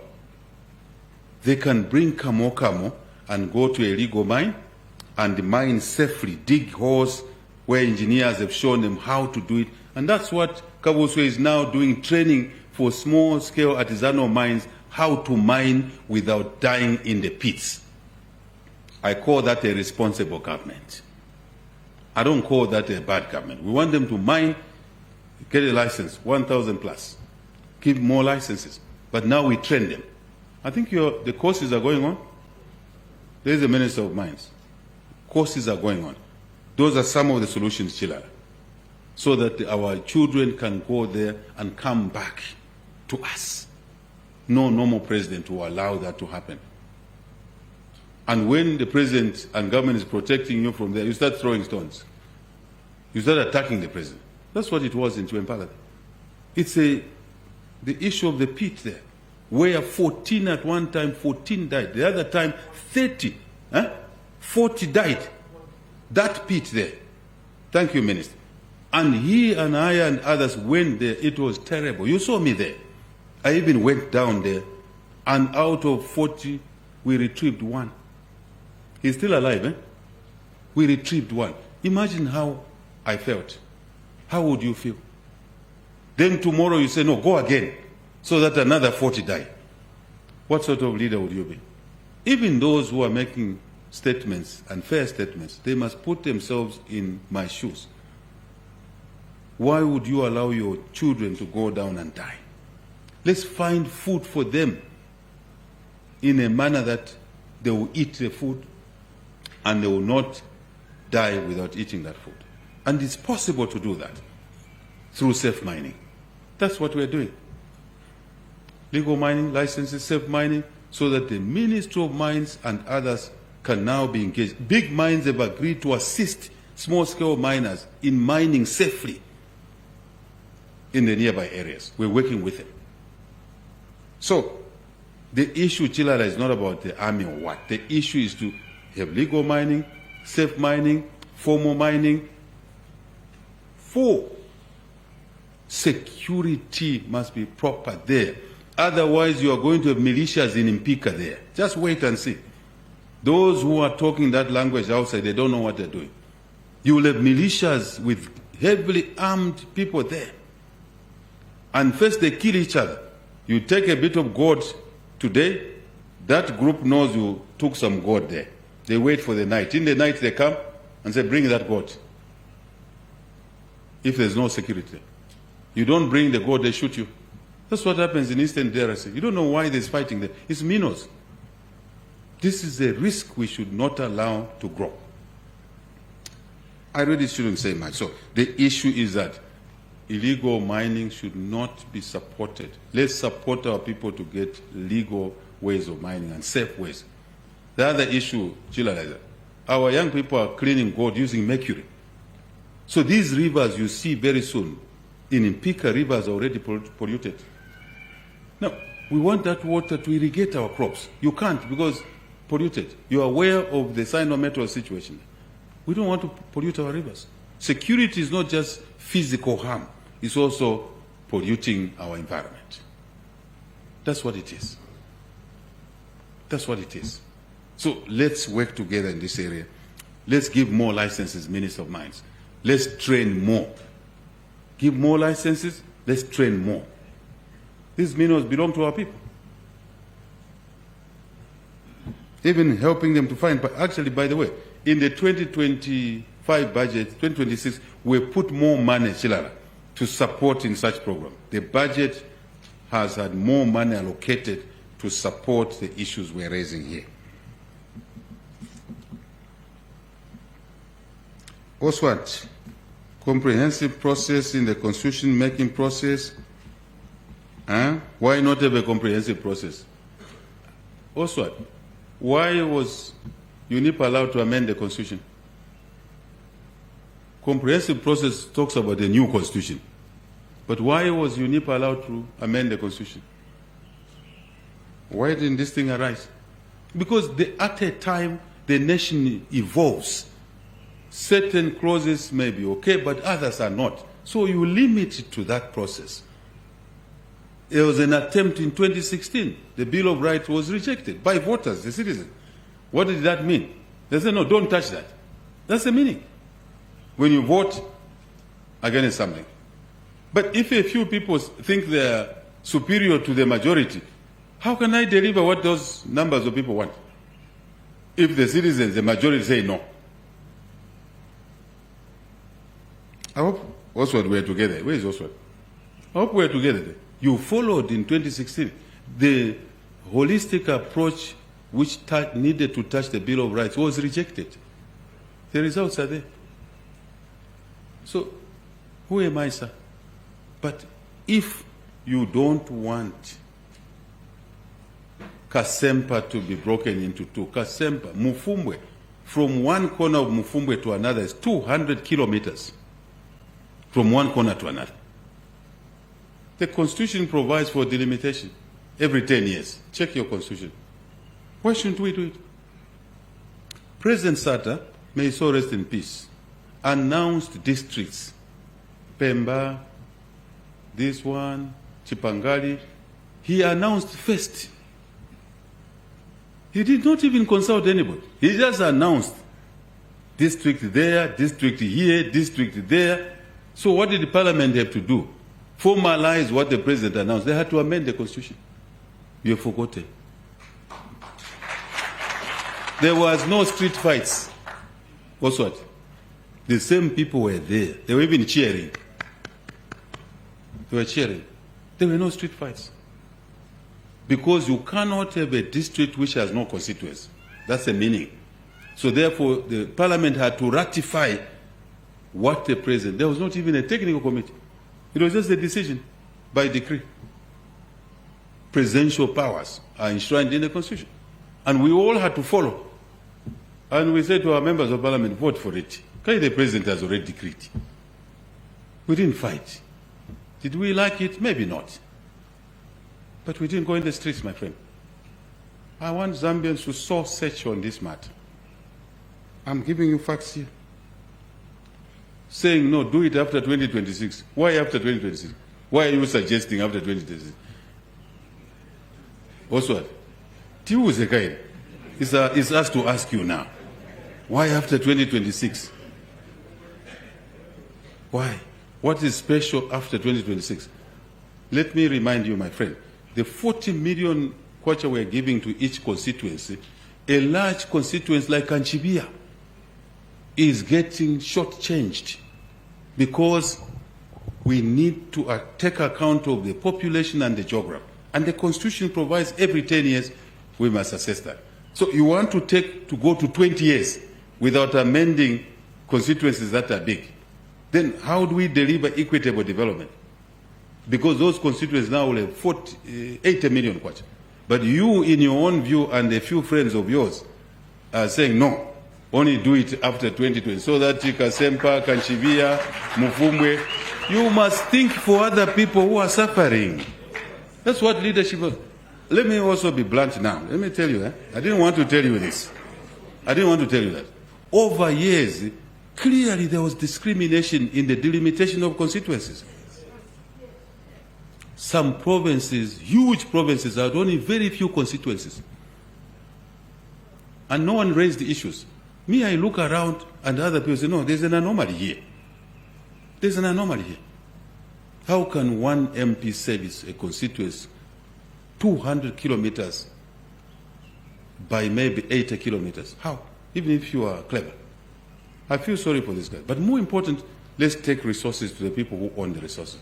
They can bring kamokamo and go to a legal mine and mine safely, dig holes where engineers have shown them how to do it. And that's what Kabuswe is now doing, training for small-scale artisanal mines, how to mine without dying in the pits. I call that a responsible government. I don't call that a bad government. We want them to mine, get a license, 1,000 plus, give more licenses. But now we train them. I think the courses are going on. There is a Minister of Mines. Courses are going on. Those are some of the solutions, Chilala, so that our children can go there and come back to us. No normal president will allow that to happen. And when the president and government is protecting you from there, you start throwing stones. You start attacking the president. That's what it was in Twempala. It's the issue of the pit there, where 14 at one time, 14 died. The other time, 30, 40 died. That pit there. Thank you, Minister. And he and I and others went there. It was terrible. You saw me there. I even went down there, and out of 40, we retrieved 1. He's still alive, eh? We retrieved 1. Imagine how I felt. How would you feel? Then tomorrow you say, no, go again, so that another 40 die. What sort of leader would you be? Even those who are making statements and fair statements, they must put themselves in my shoes. Why would you allow your children to go down and die? Let's find food for them. in a manner that they will eat the food and they will not die without eating that food. And it's possible to do that through safe mining. That's what we're doing. Legal mining, licenses, safe mining, so that the Ministry of Mines and others can now be engaged. Big mines have agreed to assist small-scale miners in mining safely in the nearby areas. We're working with them. So the issue, Chilala, is not about the army or what. The issue is to have legal mining, safe mining, formal mining. Security must be proper there. Otherwise, you are going to have militias in Mpika there. Just wait and see. Those who are talking that language outside, they don't know what they're doing. You will have militias with heavily armed people there. And first they kill each other. You take a bit of gold today, that group knows you took some gold there. They wait for the night. In the night they come and say, bring that gold. If there's no security. You don't bring the gold, they shoot you. That's what happens in Eastern DRC. You don't know why there's fighting there. It's minnows. This is a risk we should not allow to grow. I really shouldn't say much. So the issue is that illegal mining should not be supported. Let's support our people to get legal ways of mining and safe ways. The other issue, Chilala, our young people are cleaning gold using mercury. So these rivers you see very soon, in Mpika, rivers are already polluted. Now, we want that water to irrigate our crops. You can't because polluted. You are aware of the cyanometal situation. We don't want to pollute our rivers. Security is not just physical harm. It's also polluting our environment. That's what it is. That's what it is. So let's work together in this area. Let's give more licenses, Minister of Mines. Let's train more. Give more licenses, let's train more. These minerals belong to our people. Even helping them to find, but actually, by the way, in the 2025 budget, 2026, we put more money, Chilala, to support in such program. The budget has had more money allocated to support the issues we're raising here. Oswald, comprehensive process in the constitution-making process. Why not have a comprehensive process? Oswald, why was UNIP allowed to amend the constitution? Comprehensive process talks about the new constitution. But why was UNIP allowed to amend the constitution? Why didn't this thing arise? Because at a time, the nation evolves. Certain clauses may be okay, but others are not. So you limit it to that process. There was an attempt in 2016. The Bill of Rights was rejected by voters, the citizens. What did that mean? They said, no, don't touch that. That's the meaning. When you vote against something. But if a few people think they're superior to the majority, how can I deliver what those numbers of people want? If the citizens, the majority, say no. I hope Oswald we're together. Where is Oswald? I hope we're together. You followed in 2016 the holistic approach which needed to touch the Bill of Rights was rejected. The results are there. So, who am I, sir? But if you don't want Kasempa to be broken into two, Kasempa, Mufumbwe, from one corner of Mufumbwe to another is 200 kilometers. From one corner to another. The Constitution provides for delimitation every 10 years. Check your Constitution. Why shouldn't we do it? President Sata, may he so rest in peace, announced districts. Pemba, this one, Chipangali. He announced first. He did not even consult anybody. He just announced district there, district here, district there. So what did the parliament have to do? Formalize what the president announced. They had to amend the constitution. You have forgotten. There was no street fights. What's what? The same people were there. They were even cheering. They were cheering. There were no street fights. because you cannot have a district which has no constituents. That's the meaning. So therefore, the parliament had to ratify what the president, there was not even a technical committee. It was just a decision by decree. Presidential powers are enshrined in the constitution. And we all had to follow. And we said to our members of parliament, vote for it. Okay, the president has already decreed. We didn't fight. Did we like it? Maybe not. But we didn't go in the streets, my friend. I want Zambians to soul search on this matter. I'm giving you facts here. Saying, no, do it after 2026. Why after 2026? Why are you suggesting after 2026? Oswald, it's us to ask you now. Why after 2026? Why? What is special after 2026? Let me remind you, my friend, the 40 million kwacha we're giving to each constituency, a large constituency like Kanchibia is getting shortchanged because we need to take account of the population and the geography. And the Constitution provides every 10 years we must assess that. So you want to go to 20 years without amending constituencies that are big. Then how do we deliver equitable development? Because those constituencies now will have 80 million kwacha. But you, in your own view, and a few friends of yours are saying, no, only do it after 2020, so that Kasempa, Kanchibia, Mufumwe, you must think for other people who are suffering. That's what leadership is. Let me also be blunt now. Let me tell you, I didn't want to tell you this. I didn't want to tell you that. Over years, clearly there was discrimination in the delimitation of constituencies. Some provinces, huge provinces, had only very few constituencies. And no one raised the issues. Me, I look around and other people say, no, there's an anomaly here. There's an anomaly here. How can one MP service a constituency 200 kilometers by maybe 80 kilometers? How? Even if you are clever. I feel sorry for this guy. But more important, let's take resources to the people who own the resources.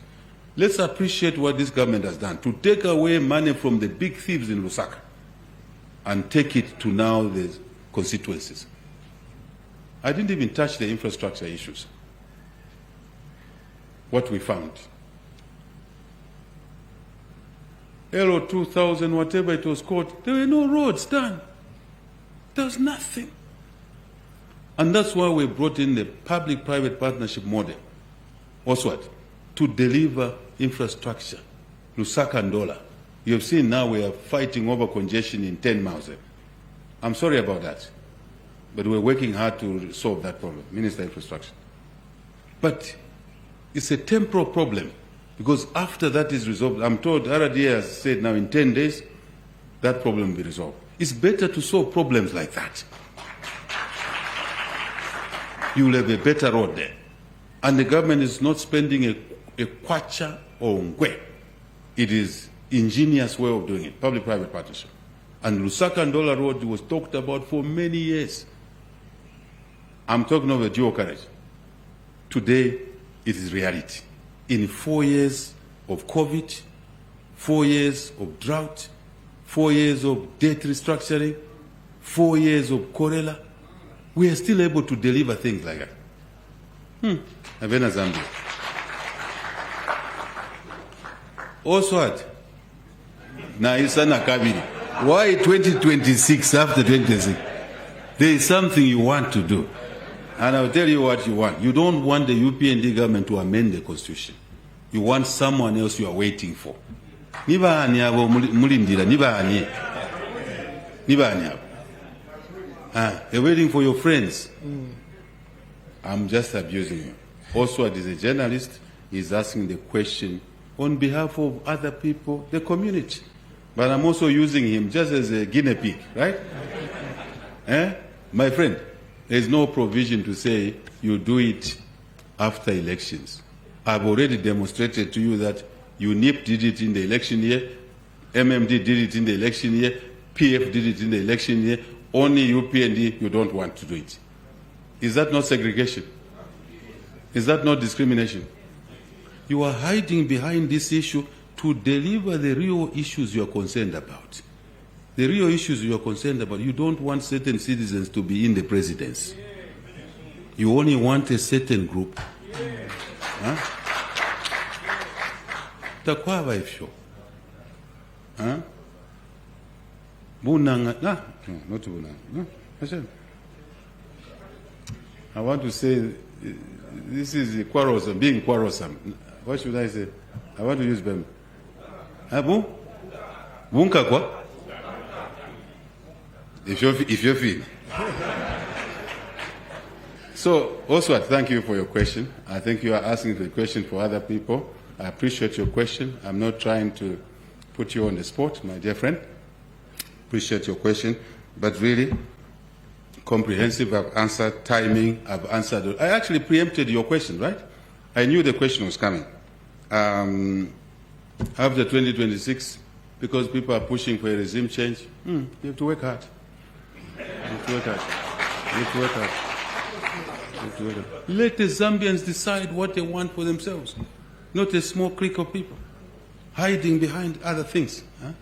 Let's appreciate what this government has done to take away money from the big thieves in Lusaka and take it to now the constituencies. I didn't even touch the infrastructure issues. What we found. LO 2000, whatever it was called, there were no roads done. There was nothing. And that's why we brought in the public-private partnership model. Oswald, to deliver infrastructure, Lusaka and Dola. You have seen now we are fighting over congestion in 10 miles. I'm sorry about that, but we're working hard to solve that problem, Minister of Infrastructure. But it's a temporal problem, because after that is resolved, I'm told RDA has said now in 10 days, that problem will be resolved. It's better to solve problems like that. You will have a better road there. And the government is not spending a kwacha or ngwe. It is ingenious way of doing it, public-private partnership. And Lusaka and Dola Road was talked about for many years. I'm talking of a dual carriage. Today, it is reality. In 4 years of COVID, 4 years of drought, 4 years of debt restructuring, 4 years of cholera, we are still able to deliver things like that. Avena Zambia. Oswald, na isana kabiri. Why 2026 after 2026? There is something you want to do. And I'll tell you what you want. You don't want the UPND government to amend the constitution. You want someone else you are waiting for. They're waiting for your friends. I'm just abusing you. Oswald is a journalist. He's asking the question on behalf of other people, the community. But I'm also using him just as a guinea pig, right? My friend, there's no provision to say you do it after elections. I've already demonstrated to you that UNIP did it in the election year, MMD did it in the election year, PF did it in the election year, only UPND you don't want to do it. Is that not segregation? Is that not discrimination? You are hiding behind this issue to deliver the real issues you are concerned about. The real issues you are concerned about, you don't want certain citizens to be in the presidency. You only want a certain group. Huh? Takwava ifyo. Huh? Bunanga. No, not Bunanga. No, I want to say this is quarrelsome, being quarrelsome. What should I say? I want to use them. Abu? Bunka kwa? If you're feeling. So, Oswald, thank you for your question. I think you are asking the question for other people. I appreciate your question. I'm not trying to put you on the spot, my dear friend. Appreciate your question. But really, comprehensive, I've answered, timing, I've answered. I actually preempted your question, right? I knew the question was coming. After 2026, because people are pushing for a regime change, you have to work hard. You have to work hard. You have to work hard. Let the Zambians decide what they want for themselves, not a small clique of people hiding behind other things. Huh?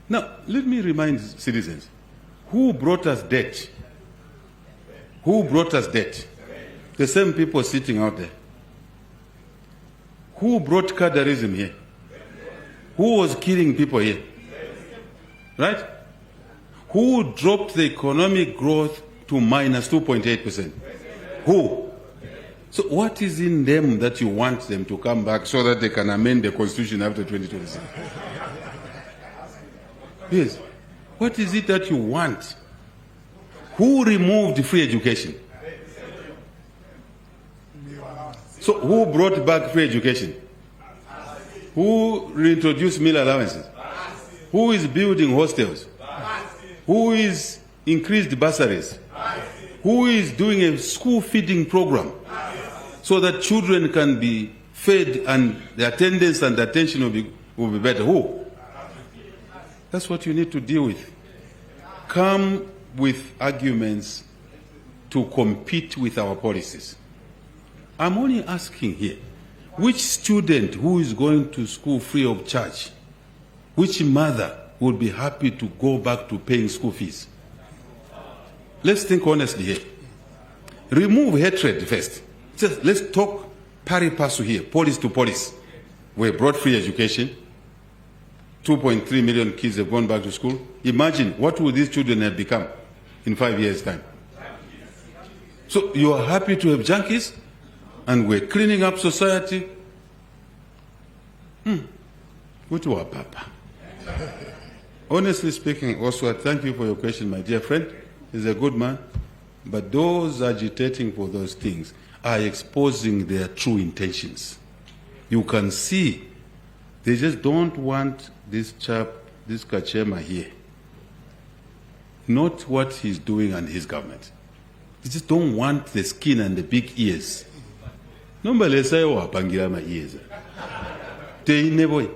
Now, let me remind citizens, who brought us debt? Who brought us debt? The same people sitting out there. Who brought Kadarism here? Who was killing people here? Right? Who dropped the economic growth to minus 2.8%? Who? So what is in them that you want them to come back so that they can amend the constitution after 2026? Yes. What is it that you want? Who removed free education? So who brought back free education? Who reintroduced meal allowances? Who is building hostels? Who is increased bursaries? Who is doing a school feeding program so that children can be fed and the attendance and the attention will be better? Who? That's what you need to deal with. Come with arguments to compete with our policies. I'm only asking here, which student who is going to school free of charge, which mother would be happy to go back to paying school fees? Let's think honestly here. Remove hatred first. Just let's talk pari passu here, police to police. We brought free education. 2.3 million kids have gone back to school. Imagine what will these children have become in 5 years' time. So you are happy to have junkies and we're cleaning up society. What do Papa? Honestly speaking, also, thank you for your question, my dear friend. He's a good man. But those agitating for those things are exposing their true intentions. You can see they just don't want this chap, this Kachema here. Not what he's doing and his government. They just don't want the skin and the big ears. No, ears. Teine boy.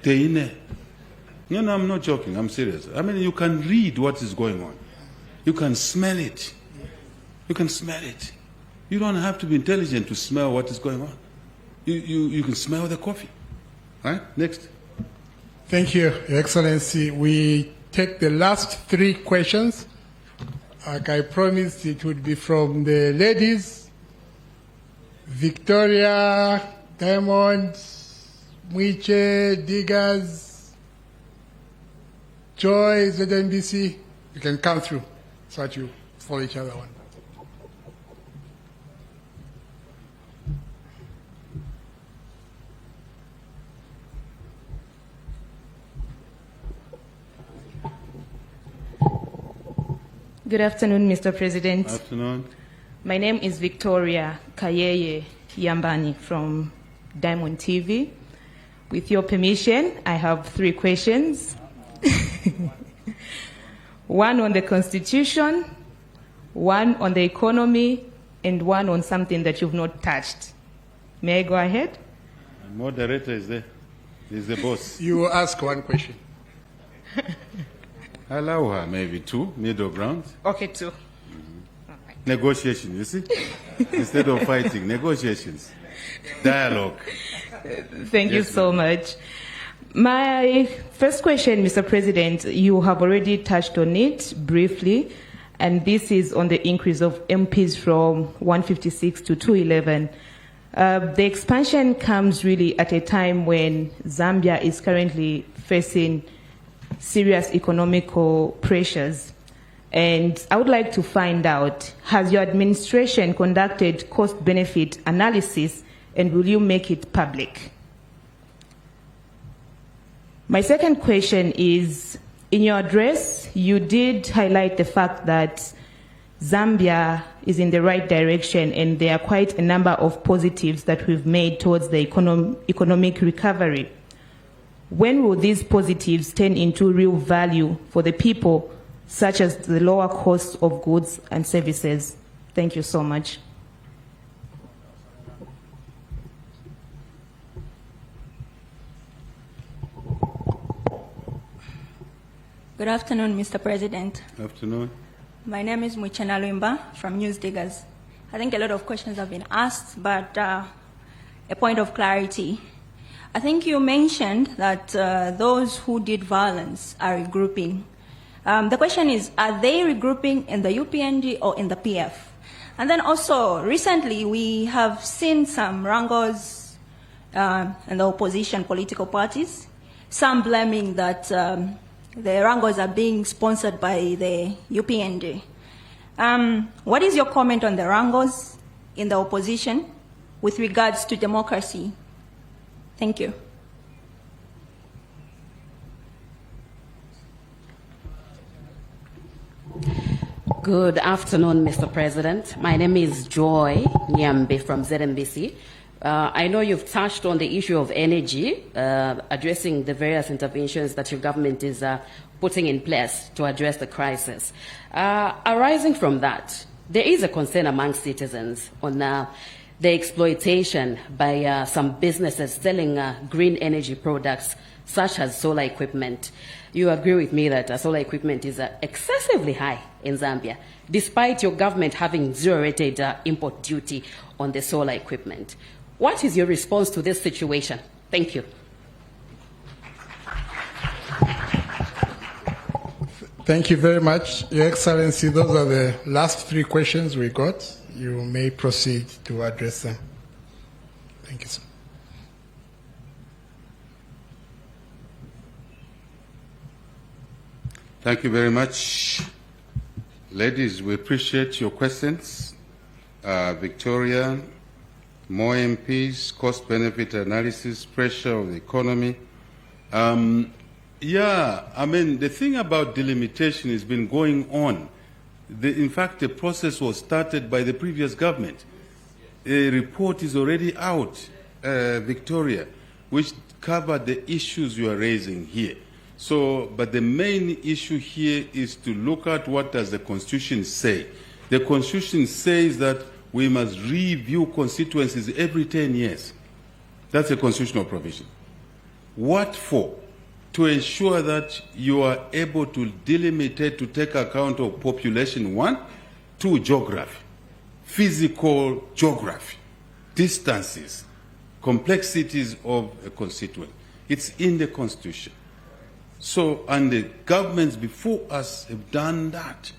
Teine. No, I'm not joking. I'm serious. I mean, you can read what is going on. You can smell it. You can smell it. You don't have to be intelligent to smell what is going on. You can smell the coffee. Right? Next. Thank you, Your Excellency. We take the last 3 questions. Like I promised, it would be from the ladies. Victoria, Diamond, Mwiche, Diggers, Joy, ZNBC. You can come through so that you follow each other on. Good afternoon, Mr. President. Afternoon. My name is Victoria Kayeye Yambani from Diamond TV. With your permission, I have 3 questions. One on the Constitution, one on the economy, and one on something that you've not touched. May I go ahead? The moderator is there. He's the boss. You will ask one question. Allow her maybe 2, middle ground. Okay, 2. Right. Negotiation, you see? Instead of fighting, negotiations. Dialogue. Thank you so much. My first question, Mr. President, you have already touched on it briefly, and this is on the increase of MPs from 156 to 211. The expansion comes really at a time when Zambia is currently facing serious economical pressures. And I would like to find out, has your administration conducted cost-benefit analysis, and will you make it public? My second question is, in your address, you did highlight the fact that Zambia is in the right direction, and there are quite a number of positives that we've made towards the economic recovery. When will these positives turn into real value for the people, such as the lower cost of goods and services? Thank you so much. Good afternoon, Mr. President. Afternoon. My name is Muchana Lumba from News Diggers. I think a lot of questions have been asked, but a point of clarity. I think you mentioned that those who did violence are regrouping. The question is, are they regrouping in the UPND or in the PF? And then also, recently we have seen some wrangles in the opposition political parties, some blaming that the wrangles are being sponsored by the UPND. What is your comment on the wrangles in the opposition with regards to democracy? Thank you. Good afternoon, Mr. President. My name is Joy Nyambe from ZMBC. I know you've touched on the issue of energy, addressing the various interventions that your government is putting in place to address the crisis. Arising from that, there is a concern among citizens on the exploitation by some businesses selling green energy products such as solar equipment. You agree with me that solar equipment is excessively high in Zambia, despite your government having zero-rated import duty on the solar equipment. What is your response to this situation? Thank you. Thank you very much, Your Excellency. Those are the last three questions we got. You may proceed to address them. Thank you, sir. Thank you very much. Ladies, we appreciate your questions. Victoria, more MPs, cost-benefit analysis, pressure of the economy. Yeah, I mean, the thing about delimitation has been going on. In fact, the process was started by the previous government. A report is already out, Victoria, which covered the issues you are raising here. So, but the main issue here is to look at what does the Constitution say. The Constitution says that we must review constituencies every 10 years. That's a constitutional provision. What for? To ensure that you are able to delimitate, to take account of population, 1, 2, geography, physical geography, distances, complexities of a constituent. It's in the Constitution. So, and the governments before us have done that.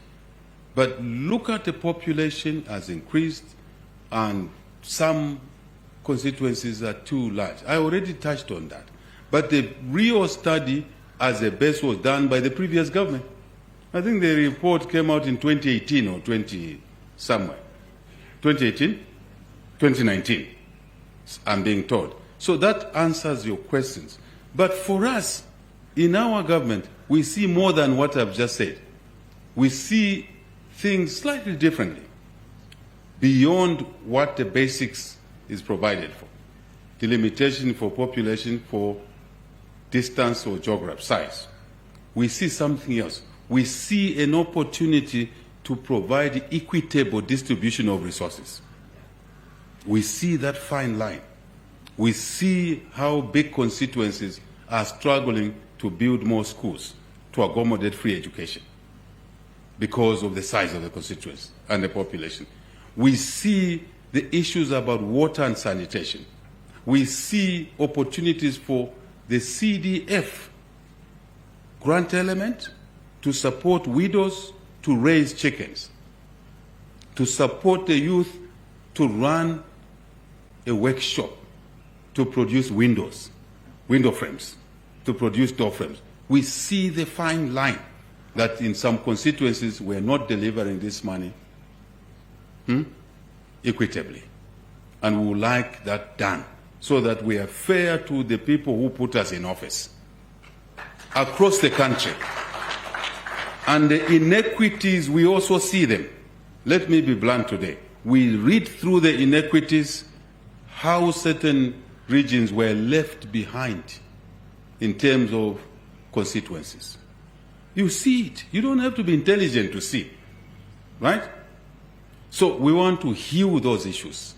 But look at the population has increased, and some constituencies are too large. I already touched on that. But the real study as a base was done by the previous government. I think the report came out in 2018 or 20 somewhere. 2018? 2019, I'm being told. So that answers your questions. But for us, in our government, we see more than what I've just said. We see things slightly differently, beyond what the basics is provided for. Delimitation for population, for distance or geography, size. We see something else. We see an opportunity to provide equitable distribution of resources. We see that fine line. We see how big constituencies are struggling to build more schools to accommodate free education because of the size of the constituency and the population. We see the issues about water and sanitation. We see opportunities for the CDF grant element to support widows to raise chickens, to support the youth to run a workshop to produce window frames, to produce door frames. We see the fine line that in some constituencies we're not delivering this money equitably. And we would like that done so that we are fair to the people who put us in office across the country. And the inequities, we also see them. Let me be blunt today. We read through the inequities, how certain regions were left behind in terms of constituencies. You see it. You don't have to be intelligent to see, right? So we want to heal those issues.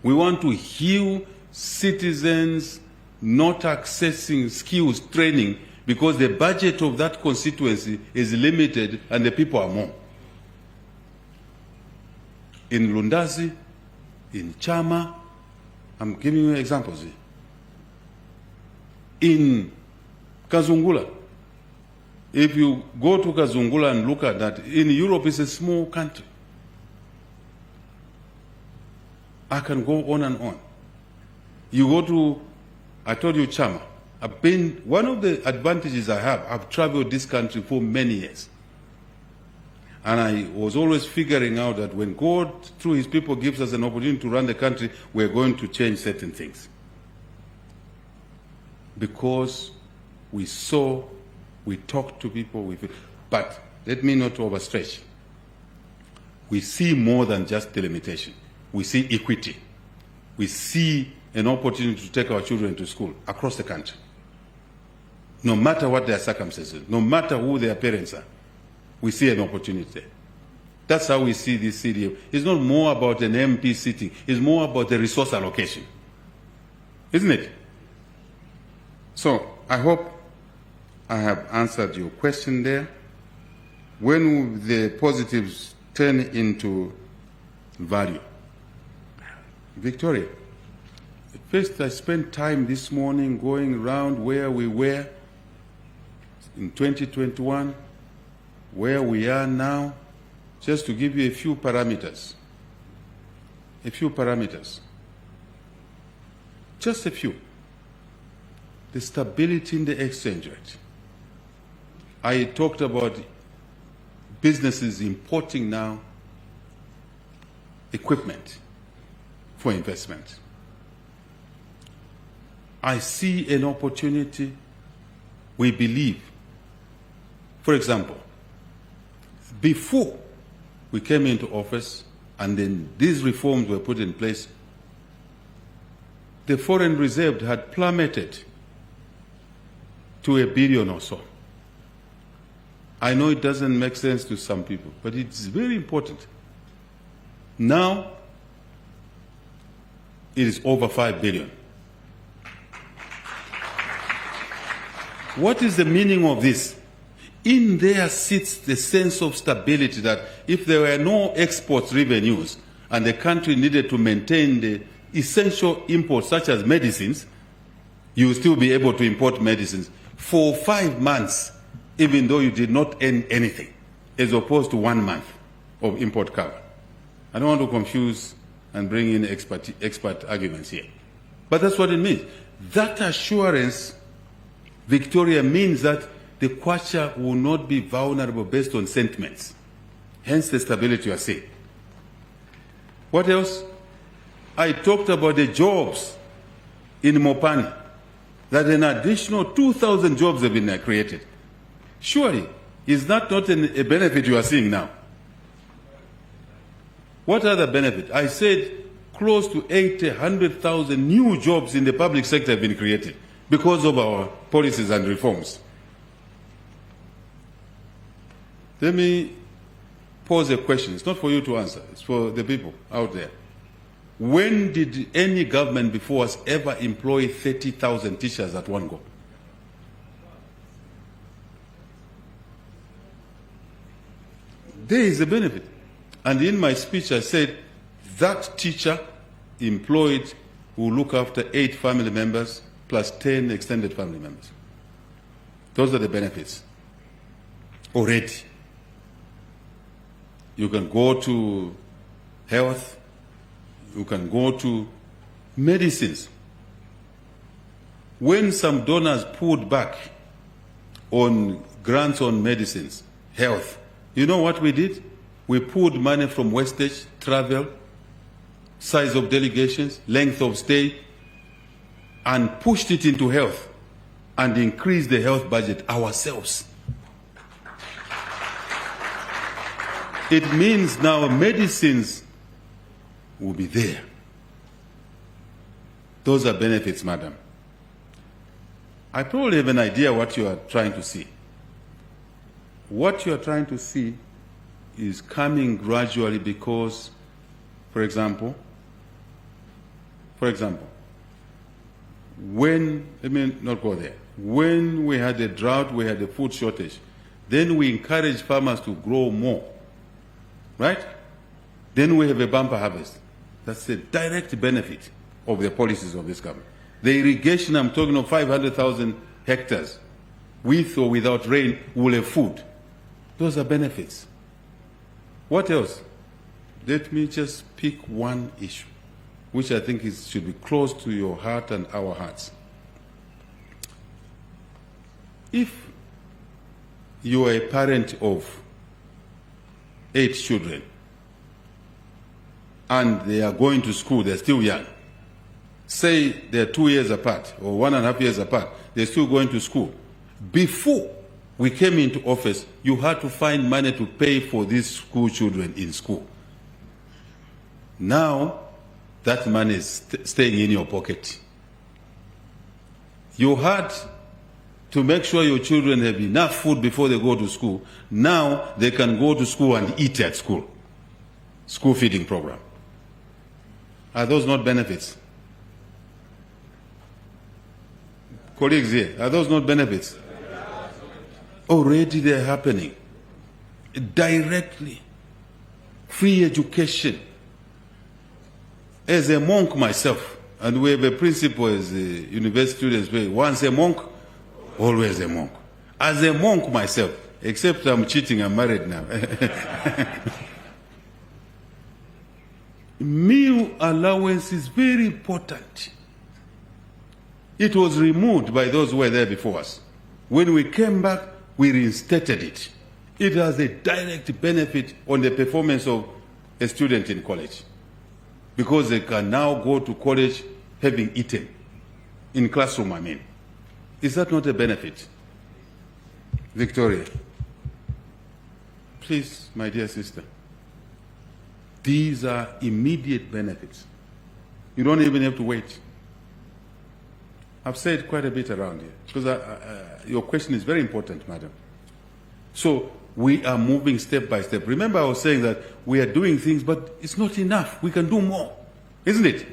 We want to heal citizens not accessing skills training because the budget of that constituency is limited and the people are more. In Lundazi, in Chama, I'm giving you examples here. In Kazungula, if you go to Kazungula and look at that, in Europe it's a small country. I can go on and on. You go to, I told you Chama. One of the advantages I have, I've traveled this country for many years. And I was always figuring out that when God, through his people, gives us an opportunity to run the country, we're going to change certain things. Because we saw, we talked to people, but let me not overstretch. We see more than just delimitation. We see equity. We see an opportunity to take our children to school across the country. No matter what their circumstances, no matter who their parents are, we see an opportunity there. That's how we see this CDF. It's not more about an MP sitting. It's more about the resource allocation. Isn't it? So I hope I have answered your question there. When will the positives turn into value? Victoria, first I spent time this morning going around where we were in 2021, where we are now, just to give you a few parameters. A few parameters. Just a few. The stability in the exchange rate. I talked about businesses importing now equipment for investment. I see an opportunity, we believe. For example, before we came into office and then these reforms were put in place, the foreign reserve had plummeted to $1 billion or so. I know it doesn't make sense to some people, but it's very important. Now, it is over $5 billion. What is the meaning of this? In there sits the sense of stability that if there were no export revenues and the country needed to maintain the essential imports such as medicines, you will still be able to import medicines for 5 months, even though you did not earn anything, as opposed to 1 month of import cover. I don't want to confuse and bring in expert arguments here. But that's what it means. That assurance, Victoria, means that the kwacha will not be vulnerable based on sentiments. Hence the stability you are seeing. What else? I talked about the jobs in Mopani, that an additional 2,000 jobs have been created. Surely, is that not a benefit you are seeing now? What other benefit? I said close to 100,000 new jobs in the public sector have been created because of our policies and reforms. Let me pose a question. It's not for you to answer. It's for the people out there. When did any government before us ever employ 30,000 teachers at one go? There is a benefit. And in my speech I said that teacher employed who look after 8 family members plus 10 extended family members. Those are the benefits. Already. You can go to health, you can go to medicines. When some donors pulled back on grants on medicines, health, you know what we did? We pulled money from wastage, travel, size of delegations, length of stay, and pushed it into health and increased the health budget ourselves. It means now medicines will be there. Those are benefits, madam. I probably have an idea what you are trying to see. What you are trying to see is coming gradually because, for example, when, let me not go there. When we had a drought, we had a food shortage. Then we encouraged farmers to grow more, right? Then we have a bumper harvest. That's a direct benefit of the policies of this government. The irrigation, I'm talking of 500,000 hectares, with or without rain, will have food. Those are benefits. What else? Let me just pick one issue, which I think should be close to your heart and our hearts. If you are a parent of 8 children and they are going to school, they're still young, say they're 2 years apart or 1.5 years apart, they're still going to school. Before we came into office, you had to find money to pay for these school children in school. Now, that money is staying in your pocket. You had to make sure your children have enough food before they go to school. Now, they can go to school and eat at school. School feeding program. Are those not benefits? Colleagues here, are those not benefits? Already they're happening. Directly. Free education. As a monk myself, and we have a principle as a university students, once a monk, always a monk. As a monk myself, except I'm cheating, I'm married now. Meal allowance is very important. It was removed by those who were there before us. When we came back, we reinstated it. It has a direct benefit on the performance of a student in college, because they can now go to college having eaten, in classroom, I mean. Is that not a benefit? Victoria, please, my dear sister, these are immediate benefits. You don't even have to wait. I've said quite a bit around here, because your question is very important, madam. So we are moving step by step. Remember, I was saying that we are doing things, but it's not enough. We can do more, isn't it?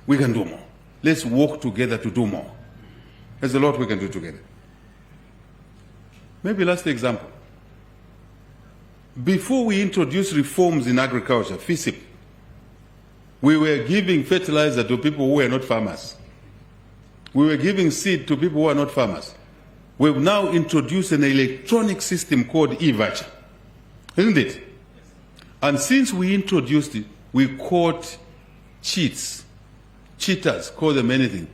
We can do more. Let's work together to do more. There's a lot we can do together. Maybe last example. Before we introduced reforms in agriculture, FISIP, we were giving fertilizer to people who were not farmers. We were giving seed to people who are not farmers. We've now introduced an electronic system called e-voucher, isn't it? And since we introduced it, we caught cheaters, call them anything.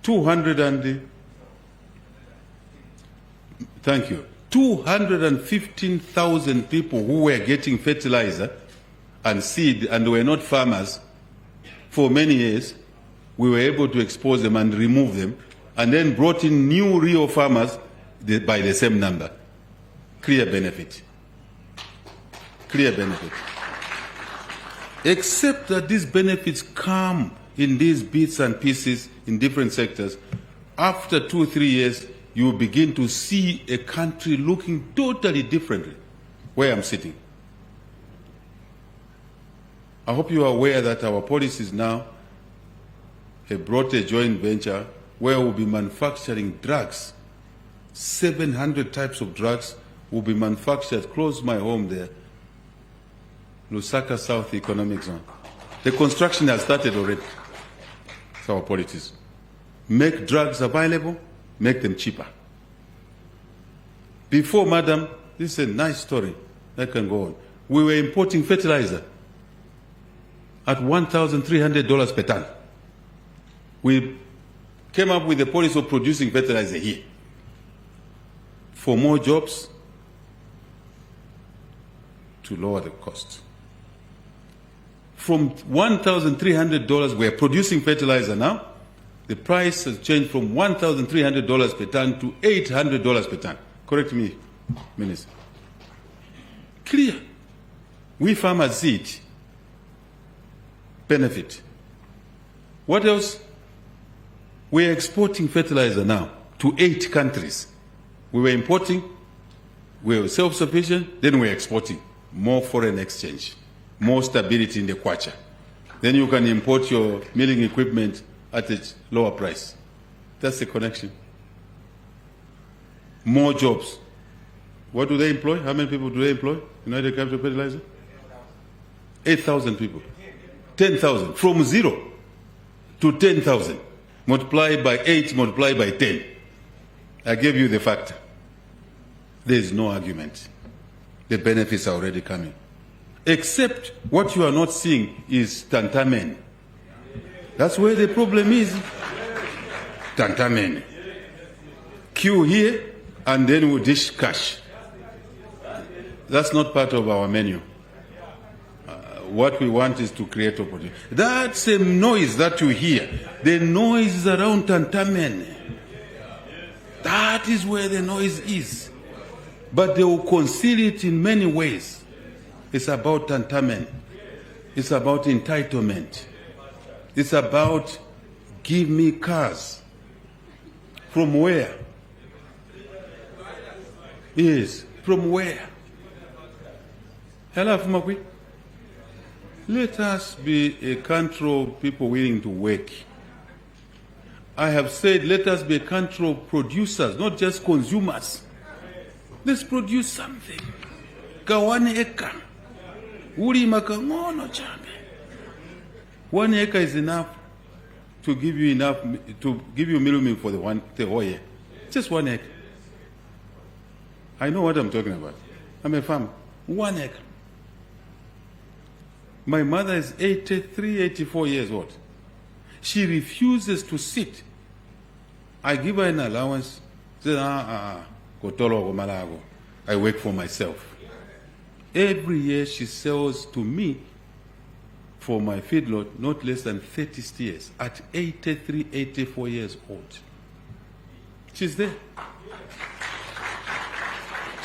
215,000 people who were getting fertilizer and seed and were not farmers for many years, we were able to expose them and remove them, and then brought in new real farmers by the same number. Clear benefit. Clear benefit. Except that these benefits come in these bits and pieces in different sectors. After 2-3 years, you begin to see a country looking totally differently where I'm sitting. I hope you are aware that our policies now have brought a joint venture where we'll be manufacturing drugs. 700 types of drugs will be manufactured close to my home there, Lusaka South Economic Zone. The construction has started already. It's our policies. Make drugs available, make them cheaper. Before, madam, this is a nice story that can go on. We were importing fertilizer at $1,300 per ton. We came up with the policy of producing fertilizer here for more jobs to lower the cost. From $1,300, we're producing fertilizer now. The price has changed from $1,300 per ton to $800 per ton. Correct me, Minister. Clear. We farmers see it. Benefit. What else? We're exporting fertilizer now to 8 countries. We were importing, we were self-sufficient, then we're exporting. More foreign exchange, more stability in the kwacha. Then you can import your milling equipment at a lower price. That's the connection. More jobs. What do they employ? How many people do they employ? United Capital Fertilizer? 8,000 people. 10,000. From 0 to 10,000. Multiplied by 8, multiplied by 10. I gave you the factor. There is no argument. The benefits are already coming. Except what you are not seeing is tantamen. That's where the problem is. Tantamen. Queue here, and then we dish cash. That's not part of our menu. What we want is to create opportunity. That's a noise that you hear. The noise is around tantamen. That is where the noise is. But they will conceal it in many ways. It's about tantamen. It's about entitlement. It's about give me cars. From where? Yes, from where? Hello, Fumakwi. Let us be a country of people willing to work. I have said let us be a country of producers, not just consumers. Let's produce something. Ka 1 acre. Ulima kangono chambe. 1 acre is enough to give you milling for the whole year. Just 1 acre. I know what I'm talking about. I'm a farmer. 1 acre. My mother is 83, 84 years old. She refuses to sit. I give her an allowance. She says, I work for myself. Every year she sells to me for my feedlot not less than 30 steers at 83, 84 years old. She's there.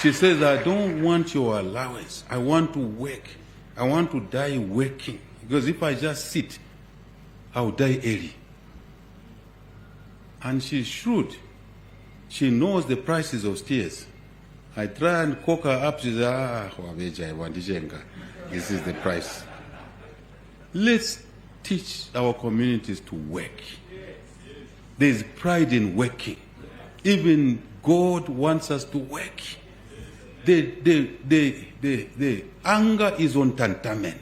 She says, I don't want your allowance. I want to work. I want to die working. Because if I just sit, I'll die early. And she's shrewd. She knows the prices of steers. I try and cook her up. She says, this is the price. Let's teach our communities to work. There's pride in working. Even God wants us to work. The anger is on tantamen.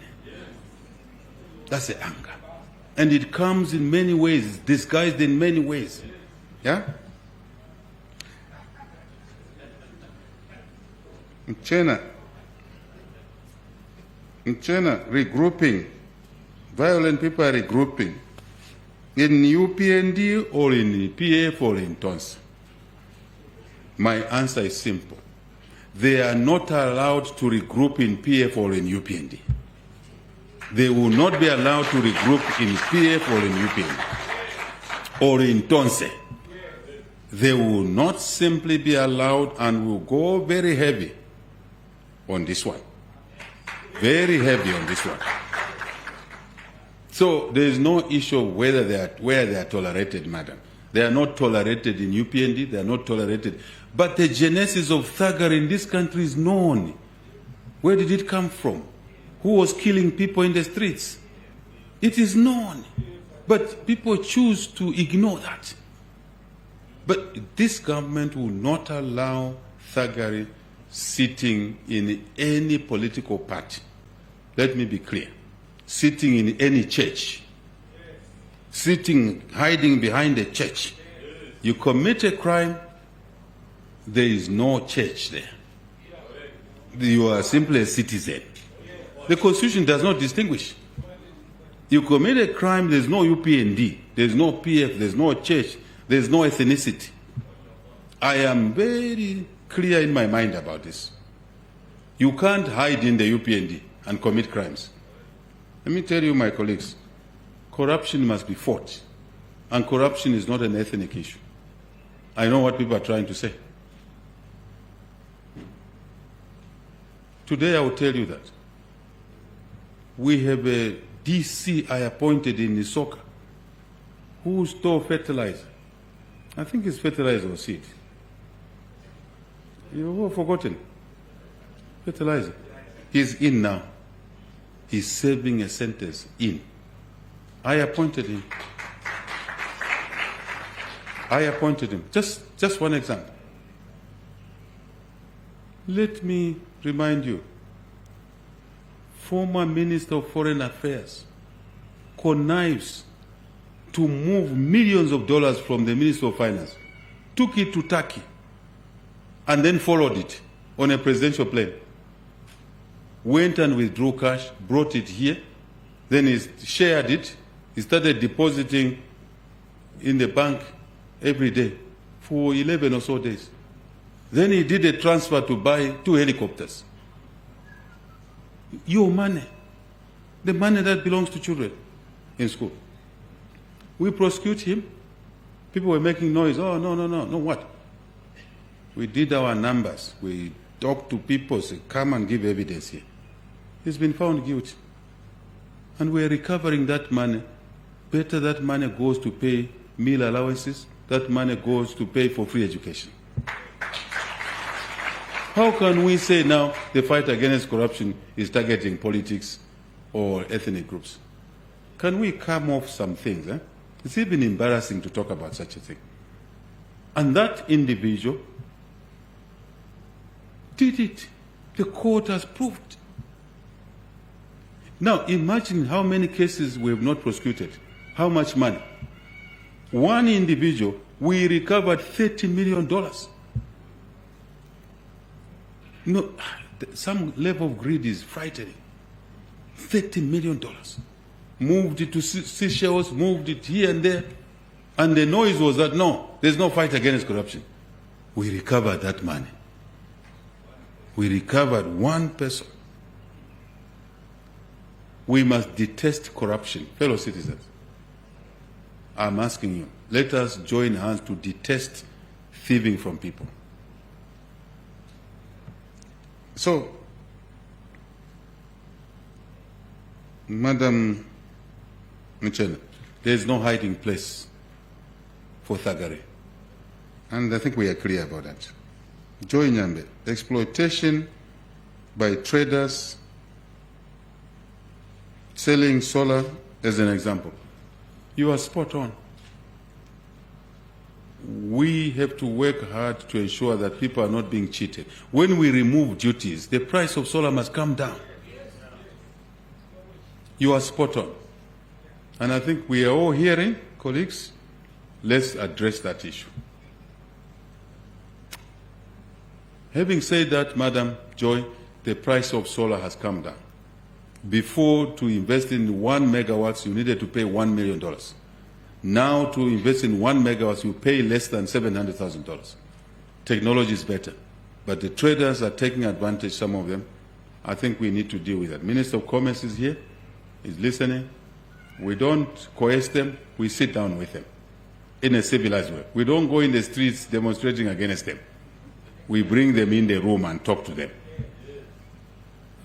That's the anger. And it comes in many ways, disguised in many ways. Yeah? In China, regrouping, violent people are regrouping in UPND or in PF or in TONS. My answer is simple. They are not allowed to regroup in PF or in UPND. They will not be allowed to regroup in PF or in UPND or in TONSE. They will not simply be allowed and will go very heavy on this one. Very heavy on this one. So there is no issue of where they are tolerated, madam. They are not tolerated in UPND, they are not tolerated. But the genesis of thuggery in this country is known. Where did it come from? Who was killing people in the streets? It is known. But people choose to ignore that. But this government will not allow thuggery sitting in any political party. Let me be clear. Sitting in any church. sitting, hiding behind a church. You commit a crime, there is no church there. You are simply a citizen. The Constitution does not distinguish. You commit a crime, there's no UPND, there's no PF, there's no church, there's no ethnicity. I am very clear in my mind about this. You can't hide in the UPND and commit crimes. Let me tell you, my colleagues, corruption must be fought. And corruption is not an ethnic issue. I know what people are trying to say. Today I will tell you that we have a DC I appointed in Nisoka who store fertilizer. I think it's fertilizer or seed. You've forgotten. Fertilizer. He's in now. He's serving a sentence in. I appointed him. I appointed him. Just one example. Let me remind you, former Minister of Foreign Affairs connives to move millions of dollars from the Minister of Finance, took it to Turkey, and then followed it on a presidential plane. Went and withdrew cash, brought it here, then he shared it, he started depositing in the bank every day for 11 or so days. Then he did a transfer to buy 2 helicopters. Your money, the money that belongs to children in school. We prosecute him. People were making noise. Oh, no, what? We did our numbers. We talked to people, say, come and give evidence here. He's been found guilty. And we're recovering that money. Better that money goes to pay meal allowances. That money goes to pay for free education. How can we say now the fight against corruption is targeting politics or ethnic groups? Can we come off some things? It's even embarrassing to talk about such a thing. And that individual did it. The court has proved. Now imagine how many cases we have not prosecuted. How much money? One individual, we recovered $30 million. No, some level of greed is frightening. $30 million. Moved it to Seychelles, moved it here and there. And the noise was that, no, there's no fight against corruption. We recovered that money. We recovered one person. We must detest corruption. Fellow citizens, I'm asking you, let us join hands to detest thieving from people. So, Madam Michelle, there is no hiding place for thuggery. And I think we are clear about that. Joy Nyambe, exploitation by traders selling solar as an example. You are spot on. We have to work hard to ensure that people are not being cheated. When we remove duties, the price of solar must come down. You are spot on. And I think we are all hearing, colleagues, let's address that issue. Having said that, Madam Joy, the price of solar has come down. Before, to invest in 1 megawatt, you needed to pay $1 million. Now, to invest in 1 megawatt, you pay less than $700,000. Technology is better. But the traders are taking advantage, some of them. I think we need to deal with that. Minister of Commerce is here, is listening. We don't coerce them, we sit down with them in a civilized way. We don't go in the streets demonstrating against them. We bring them in the room and talk to them.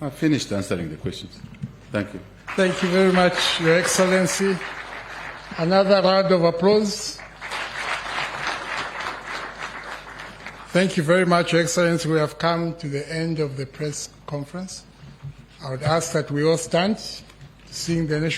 I've finished answering the questions. Thank you. Thank you very much, Your Excellency. Another round of applause. Thank you very much, Your Excellency. We have come to the end of the press conference. I would ask that we all stand to sing the national